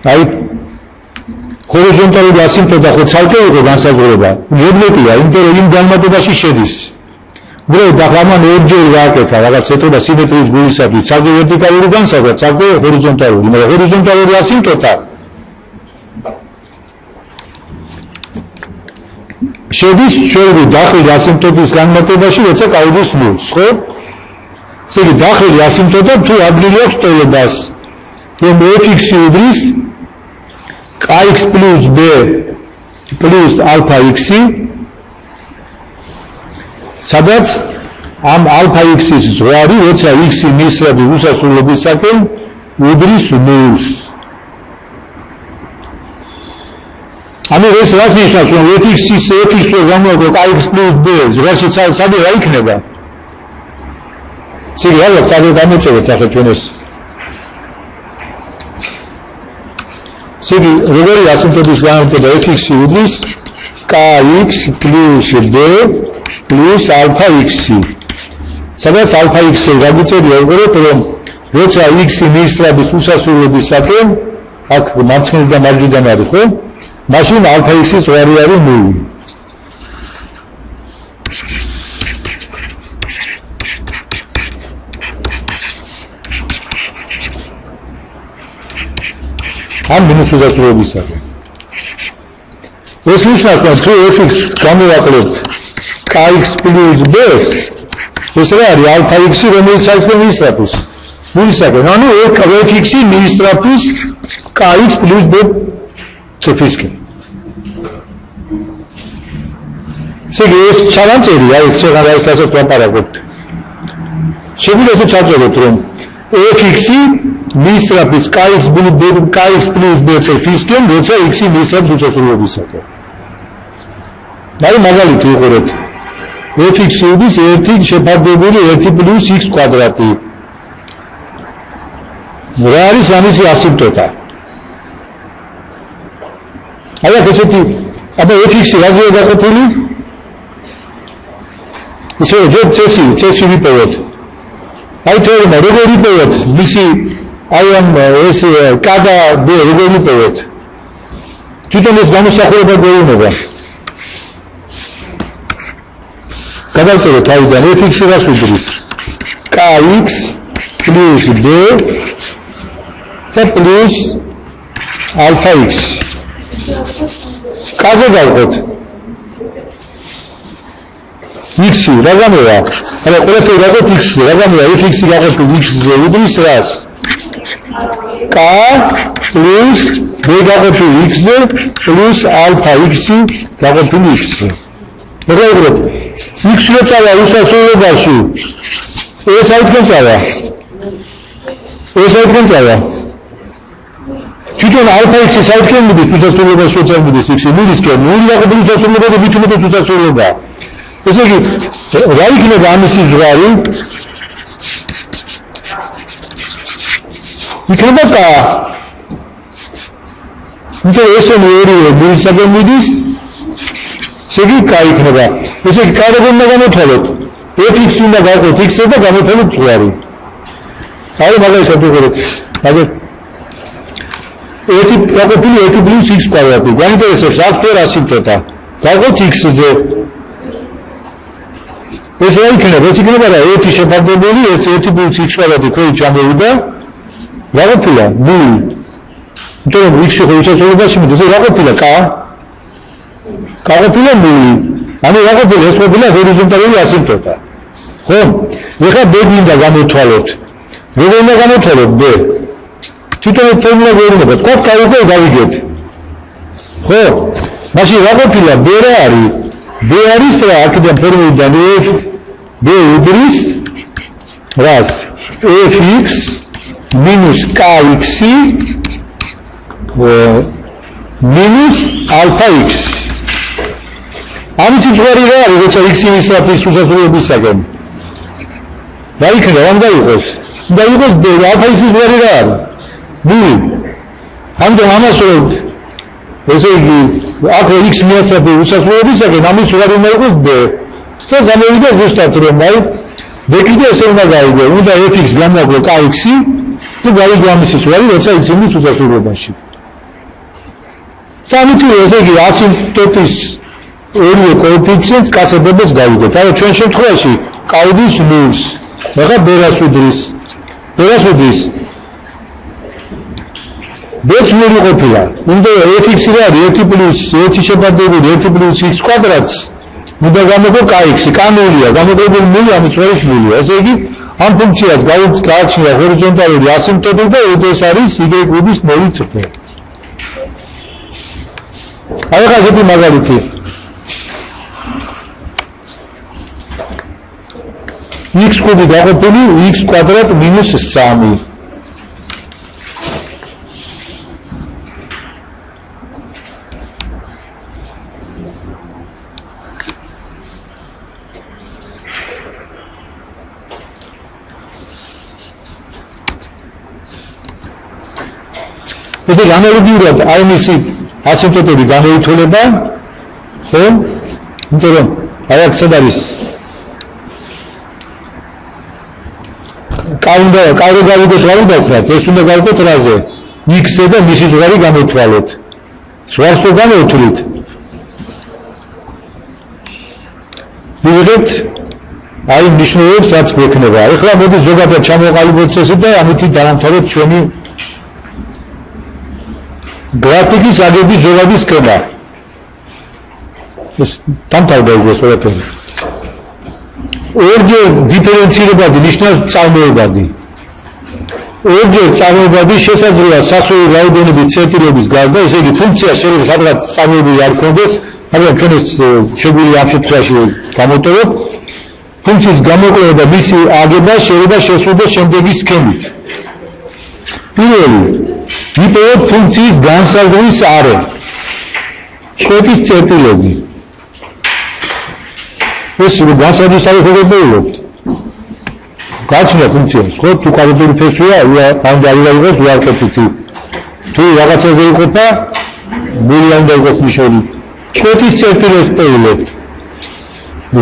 აი ჰორიზონტალური ასიმპტოტა ხო ცალკე იყო განსაზღვრება. გებლეტია, იმიტომ რომ იმ განმარტებაში შედის. უბრალოდ ახლა მან ორჯერ გააკეთა რაღაც ეტყობა სიმეტრიის გულისათვის, ცალკე ვერტიკალური განსაზღვრა, ცალკე ჰორიზონტალური, მაგრამ ჰორიზონტალური ასიმპტოტა შედის ჩვენი დახრილი ასიმპტოტის განმარტებაში, როცა კაუდის ნულს, ხო? ესე იგი დახრილი ასიმპტოტა თუ ადგილი აქვს ტოლობას, რომ fx-ი უდრის kx + b + α x-ი, სადაც ამ ალფა x-ის ზღვარი, როცა x-ი მისრადი უსასრულობისაკენ უდრის ნულს. ანუ ეს რას ნიშნავს, რომ f(x)-ის f(x) რო გამოვაკლოთ ax + b ზღვარში საერთოდ რა იქნება? ისე რა ვარ გამოწევთ ახლა ჩვენ ეს. ისე როგორი ასიმპტოტის განმარტება f(x)-ი უდრის kx + b + alpha x-ი. სადაც alpha x-ი გაგვიწერია უყურეთ, რომ როცა x-ი მისრადის უსასრულობისაკენ, აქ მარცხნიდან მარჯვნიდან არის, ხო? მაშინ alpha x-ის ზღვარი არის 0. ამ მინუს უსასრულობისაკენ. ეს ნიშნავს, რომ თუ f(x) გამოვაკლოთ kx + b-ს, ეს რა არის alpha x-ი, რომელიც საერთოდ მისრაფის. ნულისაკენ, ანუ f(x)-ი მისრაფის kx + b წფისკენ. ეს ჩავანწერია, ეს შეღარა ეს ასაც ვაპარაკობთ. შეგვიძლია ესე ჩავწეროთ, რომ f(x)-ი მისრაფის kx + b წფისკენ, როცა x-ი მისრაფის უსასრულობისაკენ. მაგალითი უყურეთ. f(x)-ი უდრის 1 შეფარდებული 1 + x კვადრატი. რა არის ამისი ასიმპტოტა? აი აქ ესეთი, აბა f(x)-ი რაზეა გაყოფილი? ისე ჯერ წესი ვიპოვოთ. აი თეორემა როგორ ვიპოვოთ? მისი აი ამ ეს k და b როგორ ვიპოვოთ? თვითონ ეს გამოსახულება გვეუბნება. გადავწეროთ თავიდან f(x)-ი რას უდრის? kx + b და plus alpha x. კაზე გავხოთ? x-ი რა გამოვა? არა, ყველაფერი გავხოთ x-ზე, რა გამოვა? f(x)-ი გავხოთ x-ზე, უდრის რას? k plus b გავხოთ x-ზე plus alpha x-ი გავხოთ x-ზე. მოგეღოთ x რო წავა უსასრულობაში. ეს აიდგენ წავა. ეს აიდგენ წავა. თვითონ alpha x-ი საერთოდ მიდის უსასრულობაში შეწევდეს x-ი, მიდისკენ, ნული გაყოფილი უსასრულობა და მithumet უსასრულობა. ესე იგი, რა იქნება ამისი ზღვარი? იქნება k. იმიტომ ესენი ორივე ნულისაკენ მიდის, ესე იგი k იქნება. ესე იგი, k როგორ უნდა გამოთვალოთ? f(x) უნდა გავყოთ x-ზე და გამოთვალოთ ზღვარი. აი მაგალითად უყურეთ. გაყოფილი 1 + x კვადრატი. გვაინტერესებს აქ თუ რა ასიმპტოტა. გავყოთ x-ზე. ეს რა იქნება? ეს იქნება რა 1 შეფარდებული, ეს 1 + x კვადრატი ქვევით ჩამოვიდა. რა ყოფილა? 0. იმიტომ რომ x-ი ხო უსასრულობაში მიდის, რა ყოფილა k? k ყოფილა 0. ანუ რა ყოფილა? ეს ყოფილა ჰორიზონტალური ასიმპტოტა. ხო? ეხლა b გინდა გამოთვალოთ. როგორ უნდა გამოთვალოთ b? თვითონ ეს ფორმულა გვეუბნება, თქვათ k უკვე გავიგეთ. ხო? მაშინ რა ყოფილა b რა არის? b არის რა აქედან ფორმულიდან f b უდრის რას? f(x) minus kx minus alpha x. ამის ზღვარი რა არის, როცა x-ი მისრაფის უსასრულობისაკენ? რა იქნება, რა უნდა იყოს? უნდა იყოს b, alpha x-ის ზღვარი რა არის? 0. ამიტომ ამას რო ესე იგი, აქ x მიასწრაფი უსასრულობისაკენ, ამის ზღვარი უნდა იყოს b. და გამოვიდა ზუსტად რომ აი b კიდე ესე უნდა გაიგო, უნდა f(x) გამოვაკლო kx-ი და გაიგო ამისი ზღვარი, როცა x იმის უსასრულობაში. და ამით ესე იგი ასიმპტოტის ორივე კოეფიციენტს კაცებებს გავიგოთ. აი ჩვენ შემთხვევაში კავდის 0-ს. ახლა b-რას უდრის? b-რას უდრის? b-ს 0 ყოფილა. უნდა f(x) რა არის? 1 + 1 შეფარდებული 1 + x კვადრატს უნდა გამოგო kx-ი, k 0-ია, გამოგებული 0, ამის ზღვარი 0-ია. ესე იგი, ამ ფუნქციას გააჩნია ჰორიზონტალური ასიმპტოტი და ეს არის y-ობის 0 წრფე. აი ახლა ესეთი მაგალითი. x კუბი გაყოფილი x კვადრატ მინუს 3. ესე განალოგიურად აი მისი ასიმპტოტები გამოითვლება, ხო? იმიტომ რომ აი აქ სად არის კავრი გავიგოთ რა უნდა ვქნათ, ეს უნდა გავიგოთ რაზე? x-ზე და მისი ზღვარი გამოთვალოთ. ზღვარს თუ გამოთვლით. ვიღებთ აი მნიშვნელობებს რაც გვექნება. ეხლა მოდი ზოგადად ჩამოყალიბოთ ესე და ამით დავამთავროთ ჩვენი გრაფიკის აგების ზოგადი სქემა. ეს დამთავრდა ეს ყველაფერი. ორჯერ დიფერენცირებადი ნიშნავს წარმოებადი. ორჯერ წარმოებადი შესაძლოა სასწავლო რაოდენობის წერტილების გარდა, ესე იგი ფუნქცია შეიძლება სადღაც წარმოებები არ ქონდეს, მაგრამ ჩვენ ეს შეგვიძლია ამ შემთხვევაში გამოტოვოთ. ფუნქციის გამოკლება და მისი აგება შეიძლება შესრულდეს შემდეგი სქემით. პირველი ვიპოვოთ ფუნქციის განსაზღვრის არე. წყვეტის წერტილები. ეს განსაზღვრის არე შეგებულობთ. გაჩნდა ფუნქციას, ხო? თუ კვალიტეტური ფესვია, ამ დაიღოს უარყოფითი. თუ რაღაცაზე იყოფა, ბულიანი და იყოს ნიშნული. წყვეტის წერტილებს პოულობთ.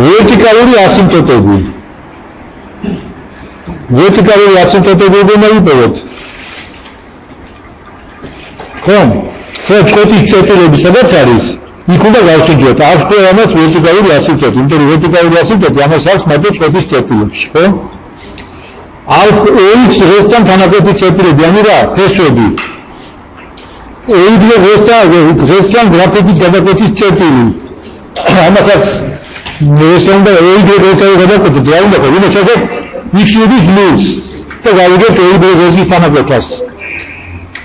ვერტიკალური ასიმპტოტები. ვერტიკალური ასიმპტოტები უნდა ვიპოვოთ. ხომ? წყვეტის წერტილები სადაც არის? იქ უნდა გავსაჯოთ. აქვს ამას ვერტიკალური ასიმპტოტი, იმიტომ რომ ვერტიკალური ასიმპტოტი ამას აქვს მარტო წყვეტის წერტილებში, ხო? ალფ x ღესთან თანაკვეთი წერტილები, ანუ რა? ფესვები. ღესთან გრაფიკის გადაკვეთის წერტილი. ამასაც ეს უნდა ღესთან გადაკვეთოთ, რა უნდა ხო? შეგეთ x-ების ნულს და გავიგებთ ღესის თანაკვეთას.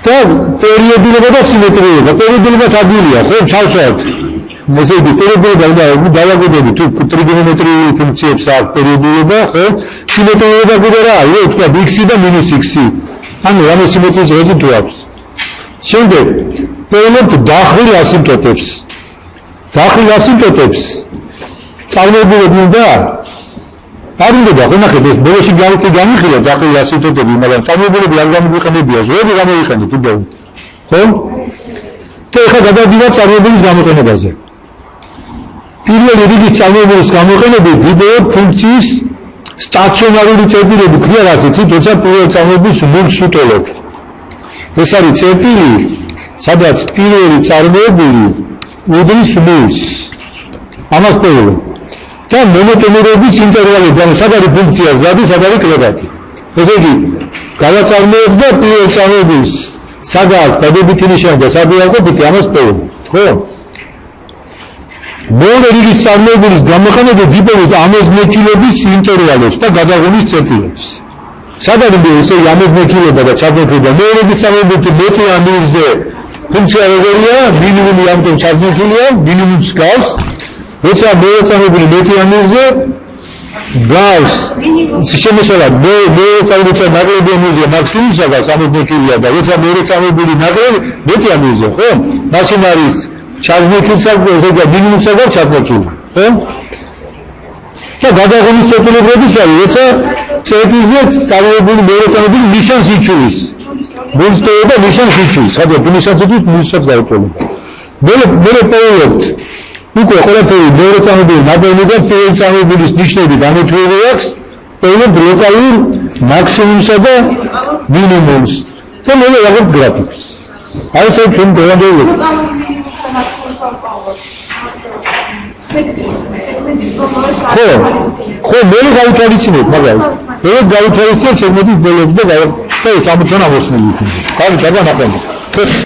და პერიოდილობა და სიმეტრიულობა. პერიოდილობაც ადვილია, ხო? ჩავშალოთ. ესე იგი, პერიოდილობა უნდა დავაკვირდებით, თუ ტრიგონომეტრიული ფუნქციებს აქვს პერიოდილობა, ხო? სიმეტრიულობა კიდე რა არის? თქვა x და -x. ანუ რამე სიმეტრიის ღერძი თუ აქვს. შემდეგ პოვლებთ დახრილ ასიმპტოტებს. დახრილ ასიმპტოტებს წარმოებულები უნდა არ უნდა და ხონახეთ ეს ბოლოში გამიხილა დახრილ ასიმპტოტები, მაგრამ წარმოებულები არ გამოიყენებია, ზოები გამოიყენეთ უკვე. ხო? და ეხლა გადავიდეთ წარმოებულის გამოყენებაზე. პირველი რიგის წარმოებულის გამოყენებით ვიდეო ფუნქციის სტაციონარული წერტილები ქვია რაც იცით, როცა პირველ წარმოებულს ნულს უტოლობთ. ეს არის წერტილი, სადაც პირველი წარმოებული უდრის ნულს. ამას პოვებთ. და მონოტონურობის ინტერვალები, ანუ სად არის ფუნქცია ზადი, სად არის კვადრატი. ესე იგი, გავაწარმოებთ და პირველ წარმოებულს სად აქვს დადებითი ნიშანი და სად უარყოფითი, ამას პოვებთ, ხო? მეორე რიგის წარმოებულის გამოყენებით ვიპოვოთ ამოზნექილების ინტერვალებს და გადაღუნის წერტილებს. სად არის ესე ამოზნექილება და ჩაზნექილება? მეორე რიგის წარმოებებით მეტი ან ნულზე ფუნქცია როგორია? მინიმუმი ამიტომ ჩაზნექილია, მინიმუმს გავს. როცა მეორე წარმოებული მეტი ან ნულზე გავს შემოსალა მეორე წარმოებული ნაკლები ან ნულზე მაქსიმუმსა გავს ამოზნექილია და როცა მეორე წარმოებული ნაკლები მეტი ან ნულზე, ხო? მაშინ არის ჩაზნექილსა და მინიმუმსა და ჩაზნექილი, ხო? და გადაღუნის წერტილებიც არის, როცა წერტილზე წარმოებული მეორე წარმოებული ნიშანს იცვლის. მოსტოვება ნიშანს იცვლის, სადაც ნიშანს იცვლის ნულსაც გაუტოლება. მე პოვებთ უკვე ყველაფერი მეორე წარმოებული ნაბოლი და პირველი წარმოებულის ნიშნები გამოთვლილი აქვს, პოვებთ ლოკალურ მაქსიმუმსა და მინიმუმს და მე ვიღებ გრაფიკს. აი ეს ჩვენ დავანდობთ. ხო, მე გავითვალისწინებ, მაგრამ ეს გავითვალისწინებ სეგმენტის ბოლომდე და ეს ამოწონა მოსნილი იქნება. კარგი, დაბანახავთ.